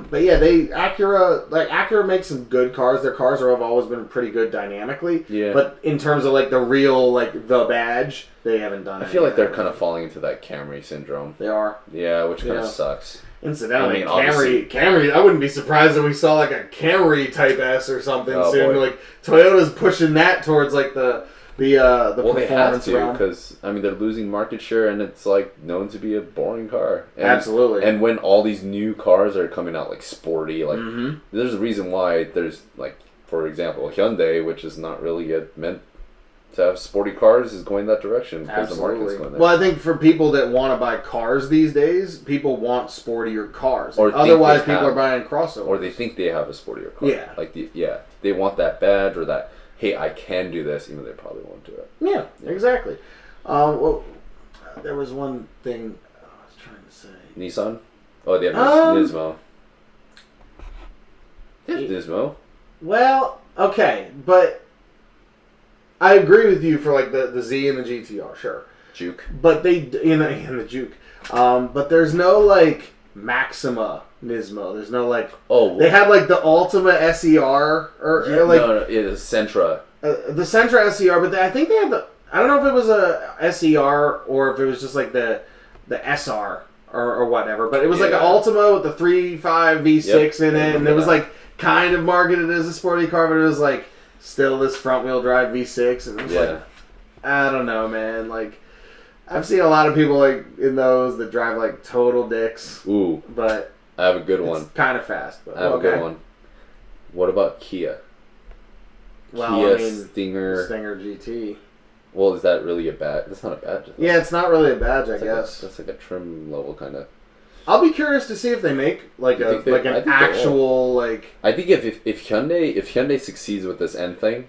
But yeah, Acura makes some good cars. Their cars have always been pretty good dynamically. Yeah. But in terms of like the real the badge, they haven't done it. I feel like they're kind of falling into that Camry syndrome. They are. Yeah, which kind of sucks. Incidentally, Camry. I wouldn't be surprised if we saw like a Camry Type S or something soon. Boy. Like Toyota's pushing that towards like the performance they have to because they're losing market share and it's like known to be a boring car. And, absolutely. And when all these new cars are coming out like sporty, there's a reason why there's like, for example, Hyundai, which is not really yet meant to have sporty cars, is going that direction because the market's going there. Well, I think for people that want to buy cars these days, people want sportier cars. Or otherwise, people are buying crossovers. Or they think they have a sportier car. Yeah. Like they want that badge or that. Hey, I can do this, even though they probably won't do it. Yeah, exactly. Well, there was one thing I was trying to say. Nissan? Oh, they have Nismo. They have Nismo. Well, okay, but I agree with you for like the Z and the GTR, sure. Juke. But they in the Juke. But there's no like Maxima Nismo. There's no like. Oh. They had like the Altima SER or like. No, it is Sentra. The Sentra SER, but I think they had the. I don't know if it was a SER or if it was just like the SR or whatever. But it was like an Altima with the 3.5 V6 in it, and it was like kind of marketed as a sporty car, but it was like still this front wheel drive V6, and it was like, I don't know, man. Like, I've seen a lot of people like in those that drive like total dicks. Ooh, but I have a good one. Kind of fast, but I have a good one. What about Kia? Kia Stinger GT. Well, is that really a badge? That's not a badge. Yeah, it's not really a badge, I guess. That's like a trim level kind of. I'll be curious to see if they make like an actual like. I think if Hyundai succeeds with this end thing,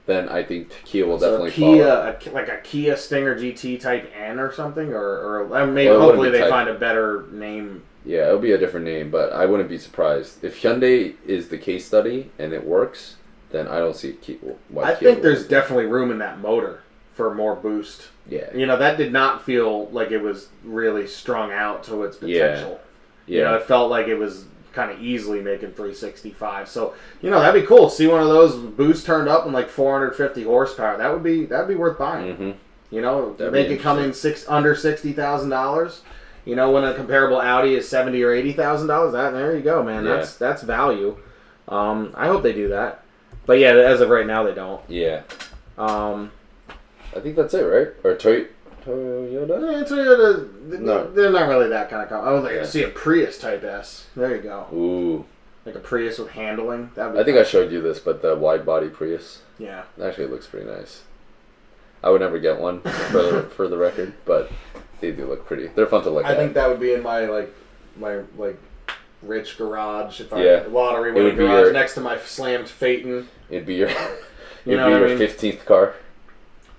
then I think Kia will definitely follow. Like a Kia Stinger GT Type N or something, or maybe hopefully they find a better name. Yeah, it'll be a different name, but I wouldn't be surprised if Hyundai is the case study and it works. Then I don't see why. I think there's definitely room in that motor for more boost. Yeah. That did not feel like it was really strung out to its potential. Yeah. It felt like it was kind of easily making 365. So, that'd be cool. See one of those boosts turned up in like 450 horsepower. That'd be worth buying. Mm-hmm. Make it come in under $60,000. When a comparable Audi is $70,000 or $80,000. There you go, man. Yeah. That's value. I hope they do that. But yeah, as of right now, they don't. Yeah. I think that's it, right? Or Toyota? Yeah, Toyota. No. They're not really that kind of car. I would like to see a Prius Type S. There you go. Ooh. Like a Prius with handling. I think I showed you this, but the wide body Prius. Yeah. Actually, it looks pretty nice. I would never get one for the record, but they do look pretty. They're fun to look at. I think that would be in my rich garage if I lottery winning garage next to my slammed Phaeton. It'd be your 15th car.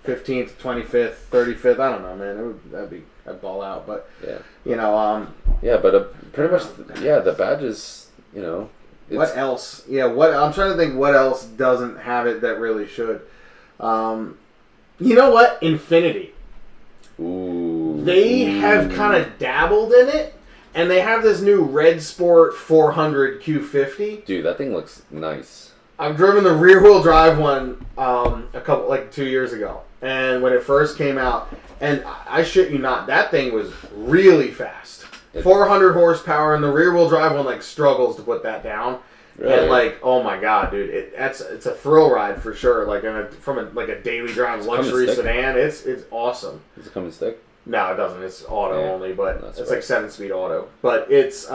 15th, 25th, 35th. I don't know, man. I'd ball out, but but pretty much the badges. What else? Yeah, I'm trying to think. What else doesn't have it that really should? You know what? Infiniti. Ooh. They have kind of dabbled in it. And they have this new Red Sport 400 Q50. Dude, that thing looks nice. I've driven the rear-wheel drive one 2 years ago. And when it first came out, and I shit you not, that thing was really fast. 400 horsepower, and the rear-wheel drive one struggles to put that down. Really? And like, oh my god, dude, it's a thrill ride for sure. Like from a daily drive luxury sedan, it's awesome. Does it come in stick? No, it doesn't. It's auto only, but That's it's right. like 7-speed auto. But it's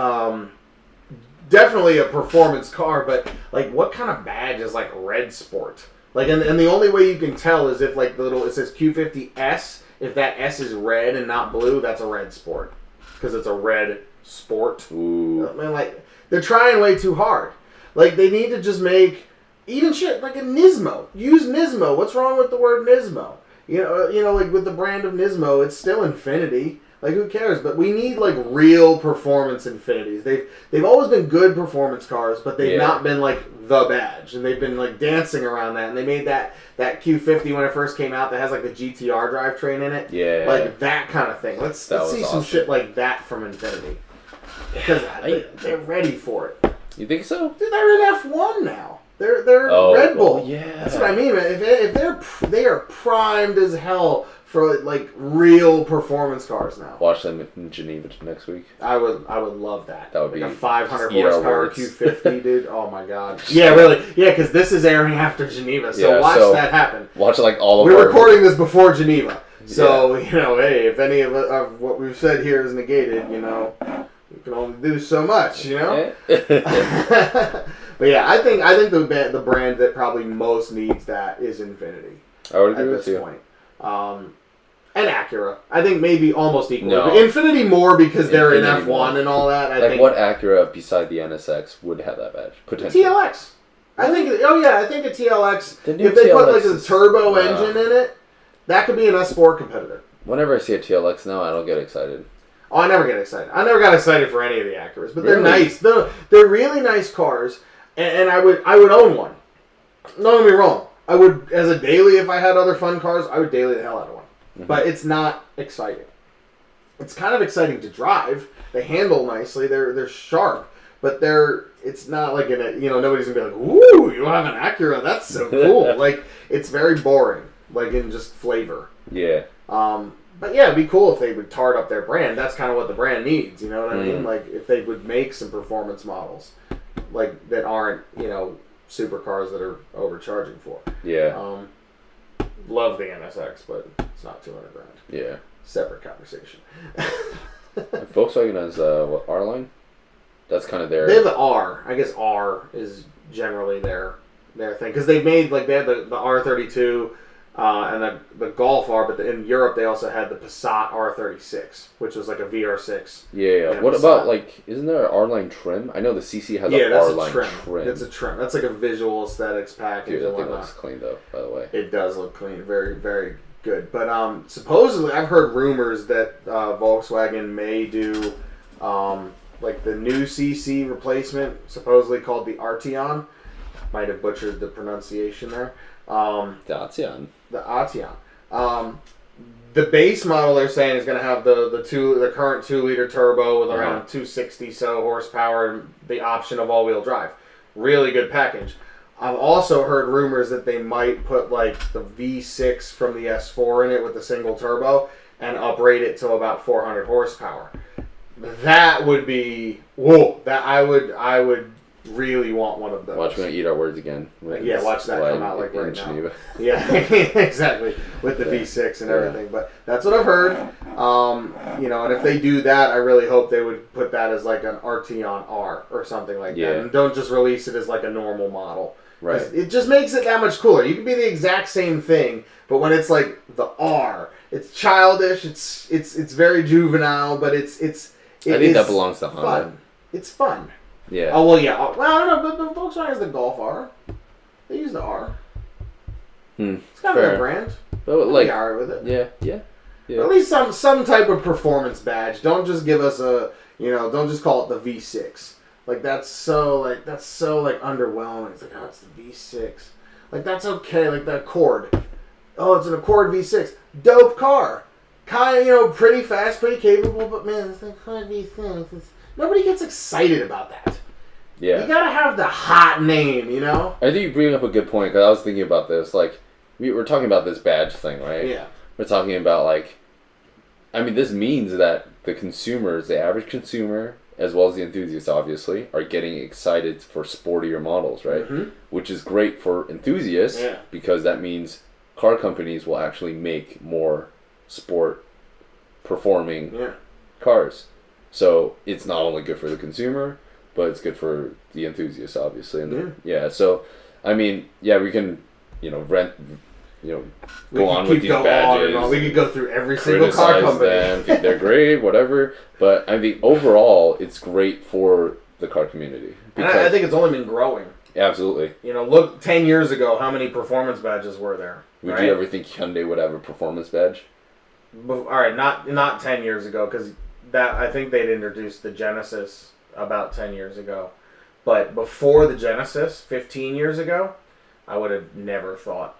definitely a performance car. But like, what kind of badge is like Red Sport? Like, and the only way you can tell is if like it says Q50S. If that S is red and not blue, that's a Red Sport because it's a red sport. Ooh. I mean, like, they're trying way too hard. Like, they need to just make even shit like a Nismo. Use Nismo. What's wrong with the word Nismo? You know, like with the brand of Nismo, it's still Infinity. Like, who cares? But we need like real performance Infinities. They've always been good performance cars, but they've not been like the badge, and they've been like dancing around that. And they made that Q50 when it first came out that has like the GTR drivetrain in it. Yeah. Like that kind of thing. Let's see some awesome. shit like that from Infinity. Because they're ready for it. You think so? Dude, they're in F1 now. They're Red Bull. Oh, yeah. That's what I mean, man. If they are primed as hell for like real performance cars now. Watch them in Geneva next week. I would love that. That would like be a 500 just eat our horsepower words. Q50, dude. Oh my god. Yeah, really. Yeah, because this is airing after Geneva, so watch that happen. Watch like all of We're recording this before Geneva, so you know, hey, if any of what we've said here is negated, you know, we can only do so much, you know. But yeah, I think the brand that probably most needs that is Infinity. I would agree at with this you. point. And Acura. I think maybe almost equal. No. Infinity more because they're in Infinity F1 more. and all that. I Like think what Acura beside the NSX would have that badge potentially? TLX. I think. Oh yeah, I think a TLX. The new If they put like TLX a is- turbo engine in it, that could be an S4 competitor. Whenever I see a TLX now, I don't get excited. Oh, I never get excited. I never got excited for any of the Acuras, but they're Really? nice. They're really nice cars, and I would own one. Don't get me wrong. I would, as a daily, if I had other fun cars, I would daily the hell out of one. Mm-hmm. But it's not exciting. It's kind of exciting to drive. They handle nicely. They're sharp, but it's not like nobody's gonna be like, "Ooh, you have an Acura? That's so cool!" Like, it's very boring, like in just flavor. Yeah. But yeah, it'd be cool if they would tart up their brand. That's kind of what the brand needs. You know what I mean? Like, if they would make some performance models, like that aren't supercars that are overcharging for. Yeah. Love the NSX, but it's not $200,000. Yeah. Separate conversation. Volkswagen has what, R line? That's kind of their. They have the R. I guess R is generally their thing because they've made like they had the R32 and the Golf R, but in Europe they also had the Passat R36, which was like a VR6. Yeah. What about isn't there an R line trim? I know the CC has an that's R a line trim. It's a trim. That's like a visual aesthetics package. Dude, that and thing whatnot. looks clean though. By the way. It does look clean. Very, very good. But supposedly, I've heard rumors that Volkswagen may do like the new CC replacement, supposedly called the Arteon. Might have butchered the pronunciation there. Dacian. The Arteon. The base model they're saying is going to have the current 2-liter turbo with around 260 horsepower and the option of all-wheel drive. Really good package. I've also heard rumors that they might put like the V6 from the S4 in it with a single turbo and uprate it to about 400 horsepower. That would be that I would really want one of those. Watch me eat our words again. Yeah, watch that come out like right now. Geneva. Yeah, exactly. With the V6 and everything. But that's what I've heard. And if they do that, I really hope they would put that as like an Arteon R or something like that. And don't just release it as like a normal model. Right. It just makes it that much cooler. You can be the exact same thing, but when it's like the R, it's childish, it's very juvenile, but I think that belongs to Honda. Fun. It's fun. Yeah. Oh, well, yeah. Well, I don't know, but Volkswagen has the Golf R. They use the R. It's kind of a brand. But I'd be alright with it. Yeah. At least some type of performance badge. Don't just give us don't just call it the V6. Like, that's so underwhelming. It's like, oh, it's the V6. Like, that's okay. Like, the Accord. Oh, it's an Accord V6. Dope car. Kind of, pretty fast, pretty capable, but man, it's like Accord V6. Nobody gets excited about that. Yeah. You gotta have the hot name, you know? I think you bring up a good point, because I was thinking about this. Like, we're talking about this badge thing, right? Yeah. We're talking about, this means that the consumers, the average consumer, as well as the enthusiasts, obviously, are getting excited for sportier models, right? Mm-hmm. Which is great for enthusiasts because that means car companies will actually make more sport performing cars. So it's not only good for the consumer, but it's good for the enthusiasts, obviously. And so I mean, we can, rent, go on with these badges. We could go through every single car company. Them, think they're great, whatever. But I think overall, it's great for the car community. And I think it's only been growing. Absolutely. Look, 10 years ago, how many performance badges were there? Would you ever think Hyundai would have a performance badge? All right, not 10 years ago, because I think they'd introduced the Genesis about 10 years ago. But before the Genesis, 15 years ago, I would have never thought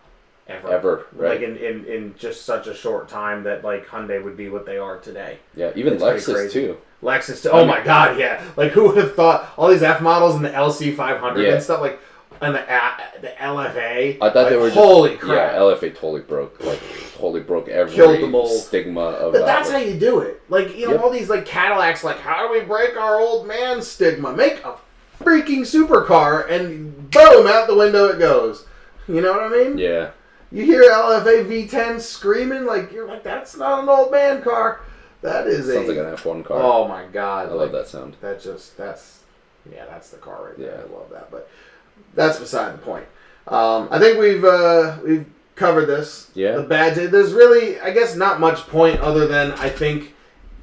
ever, right? Like in just such a short time that like Hyundai would be what they are today. Yeah, even Lexus too. Lexus too. Oh my God, yeah. Like who would have thought all these F models and the LC 500 and stuff like, and the LFA. I thought they were holy crap. Yeah, LFA totally broke every killed the mold. stigma of but that. That's how you do it. Like all these like Cadillacs. Like how do we break our old man stigma? Make a freaking supercar and boom, out the window it goes. You know what I mean? Yeah. You hear LFA V10 screaming like you're like that's not an old man car. That is sounds like an F1 car. Oh my God! I love that sound. That's the car right there. Yeah. I love that, but that's beside the point. I think we've covered this. Yeah. The badge. There's really, I guess, not much point other than I think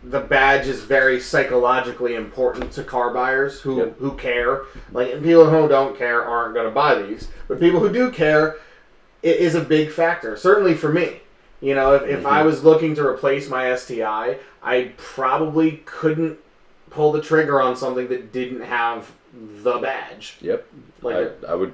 the badge is very psychologically important to car buyers who care. Like, and people who don't care aren't going to buy these, but people who do care, it is a big factor. Certainly for me. If I was looking to replace my STI, I probably couldn't pull the trigger on something that didn't have the badge. Yep. Like I would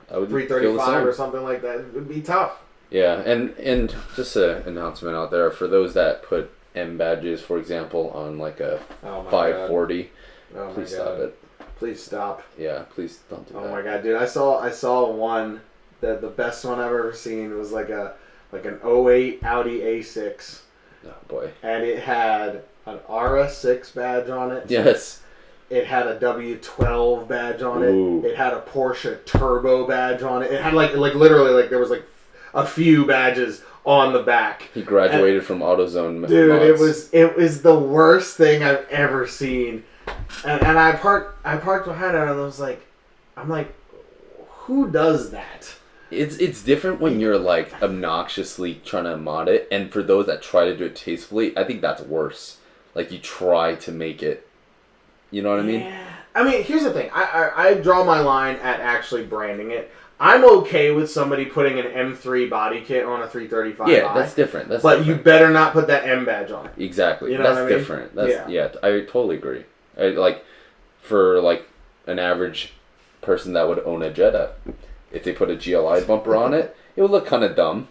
335 or something like that. It would be tough. Yeah, and just an announcement out there for those that put M badges, for example, on like a 540. Oh please stop it. Please stop. Yeah, please don't do that. Oh my God, dude! I saw one that the best one I've ever seen was like an 08 Audi A6. Oh boy. And it had an RS6 badge on it. Yes. It had a W12 badge on Ooh. it. It had a Porsche Turbo badge on it. It had like literally like there was like a few badges on the back. He graduated from AutoZone. Dude, mods. it was the worst thing I've ever seen. And I parked behind it and I was like, I'm like, who does that? It's different when you're like obnoxiously trying to mod it, and for those that try to do it tastefully, I think that's worse. Like you try to make it, you know what I mean? Yeah. I mean, here's the thing. I draw my line at actually branding it. I'm okay with somebody putting an M3 body kit on a 335i. Yeah, that's different. But you better not put that M badge on it. Exactly. You know that's what I mean? different. That's I totally agree. For like an average person that would own a Jetta, if they put a GLI bumper on it, it would look kind of dumb.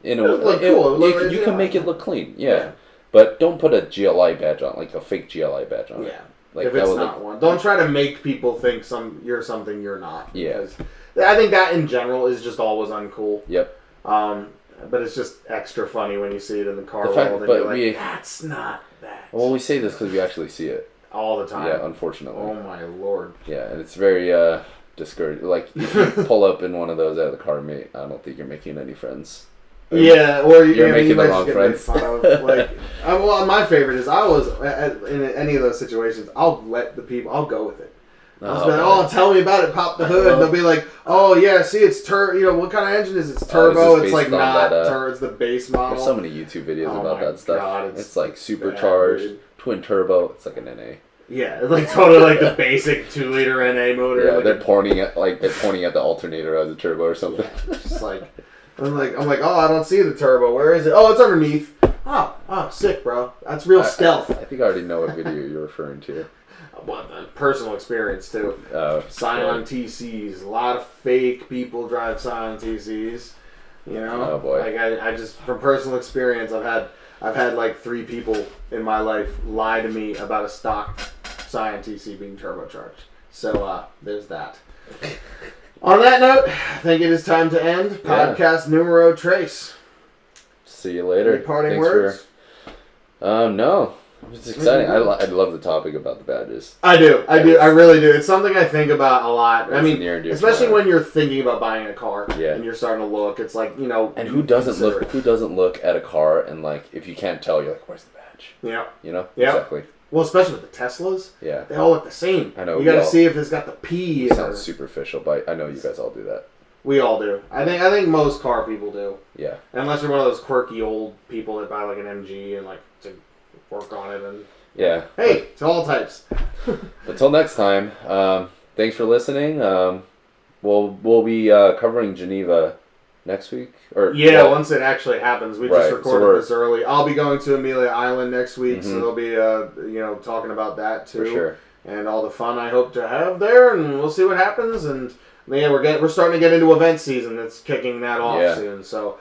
It would look cool. You can make it look clean. Yeah. But don't put a GLI badge on, like a fake GLI badge on it. Yeah. Like if it's not one. Don't try to make people think you're something you're not. Yeah. Because I think that in general is just always uncool. Yep. But it's just extra funny when you see it in the car world and you're like, that's not that. Well, we say this because we actually see it. All the time. Yeah, unfortunately. Oh my Lord. Yeah, and it's very discouraging. Like, if you pull up in one of those out of the car, mate, I don't think you're making any friends. Yeah, or you're making the wrong friends. Fun of. Like, my favorite is in any of those situations, I'll let the people, I'll go with it. Tell me about it, pop the hood. And they'll be like, oh yeah, see it's what kind of engine is it? It's turbo. It's like not turbo. It's the base model. There's so many YouTube videos about that stuff. God, it's like supercharged, twin turbo. It's like an NA. Yeah, it's like totally like the basic 2-liter NA motor. Yeah, like they're pointing at the alternator as a turbo or something. Yeah, just like I'm like, oh, I don't see the turbo. Where is it? Oh, it's underneath. Oh, sick, bro. That's real stealth. I think I already know what video you're referring to. Personal experience too. Scion TCs. A lot of fake people drive Scion TCs. Oh boy. Like I just from personal experience, I've had like 3 people in my life lie to me about a stock Scion TC being turbocharged. So there's that. On that note, I think it is time to end podcast numero tres. See you later. Any parting words? No. It's exciting. I love the topic about the badges. I do. I really do. It's something I think about a lot. I mean, especially when you're thinking about buying a car and you're starting to look. It's like, And who doesn't look at a car and like if you can't tell, you're like, where's the badge? Yeah. Yeah. Exactly. Well, especially with the Teslas. Yeah. They all look the same. I know. You got to see if it's got the P. It sounds superficial, but I know you guys all do that. We all do. I think most car people do. Yeah. Unless you're one of those quirky old people that buy like an MG and like to work on it and. Yeah. Hey, to all types. Until next time, thanks for listening. We'll be covering Geneva next week. Once it actually happens. We just recorded this early. I'll be going to Amelia Island next week, so they'll be talking about that too. For sure. And all the fun I hope to have there, and we'll see what happens. And yeah, we're starting to get into event season. That's kicking that off soon, so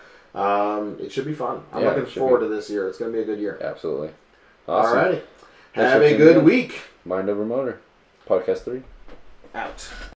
it should be fun. I'm looking forward to this year. It's going to be a good year. Absolutely. Awesome. Alrighty. Have a good week. Mind Over Motor, Podcast 3. Out.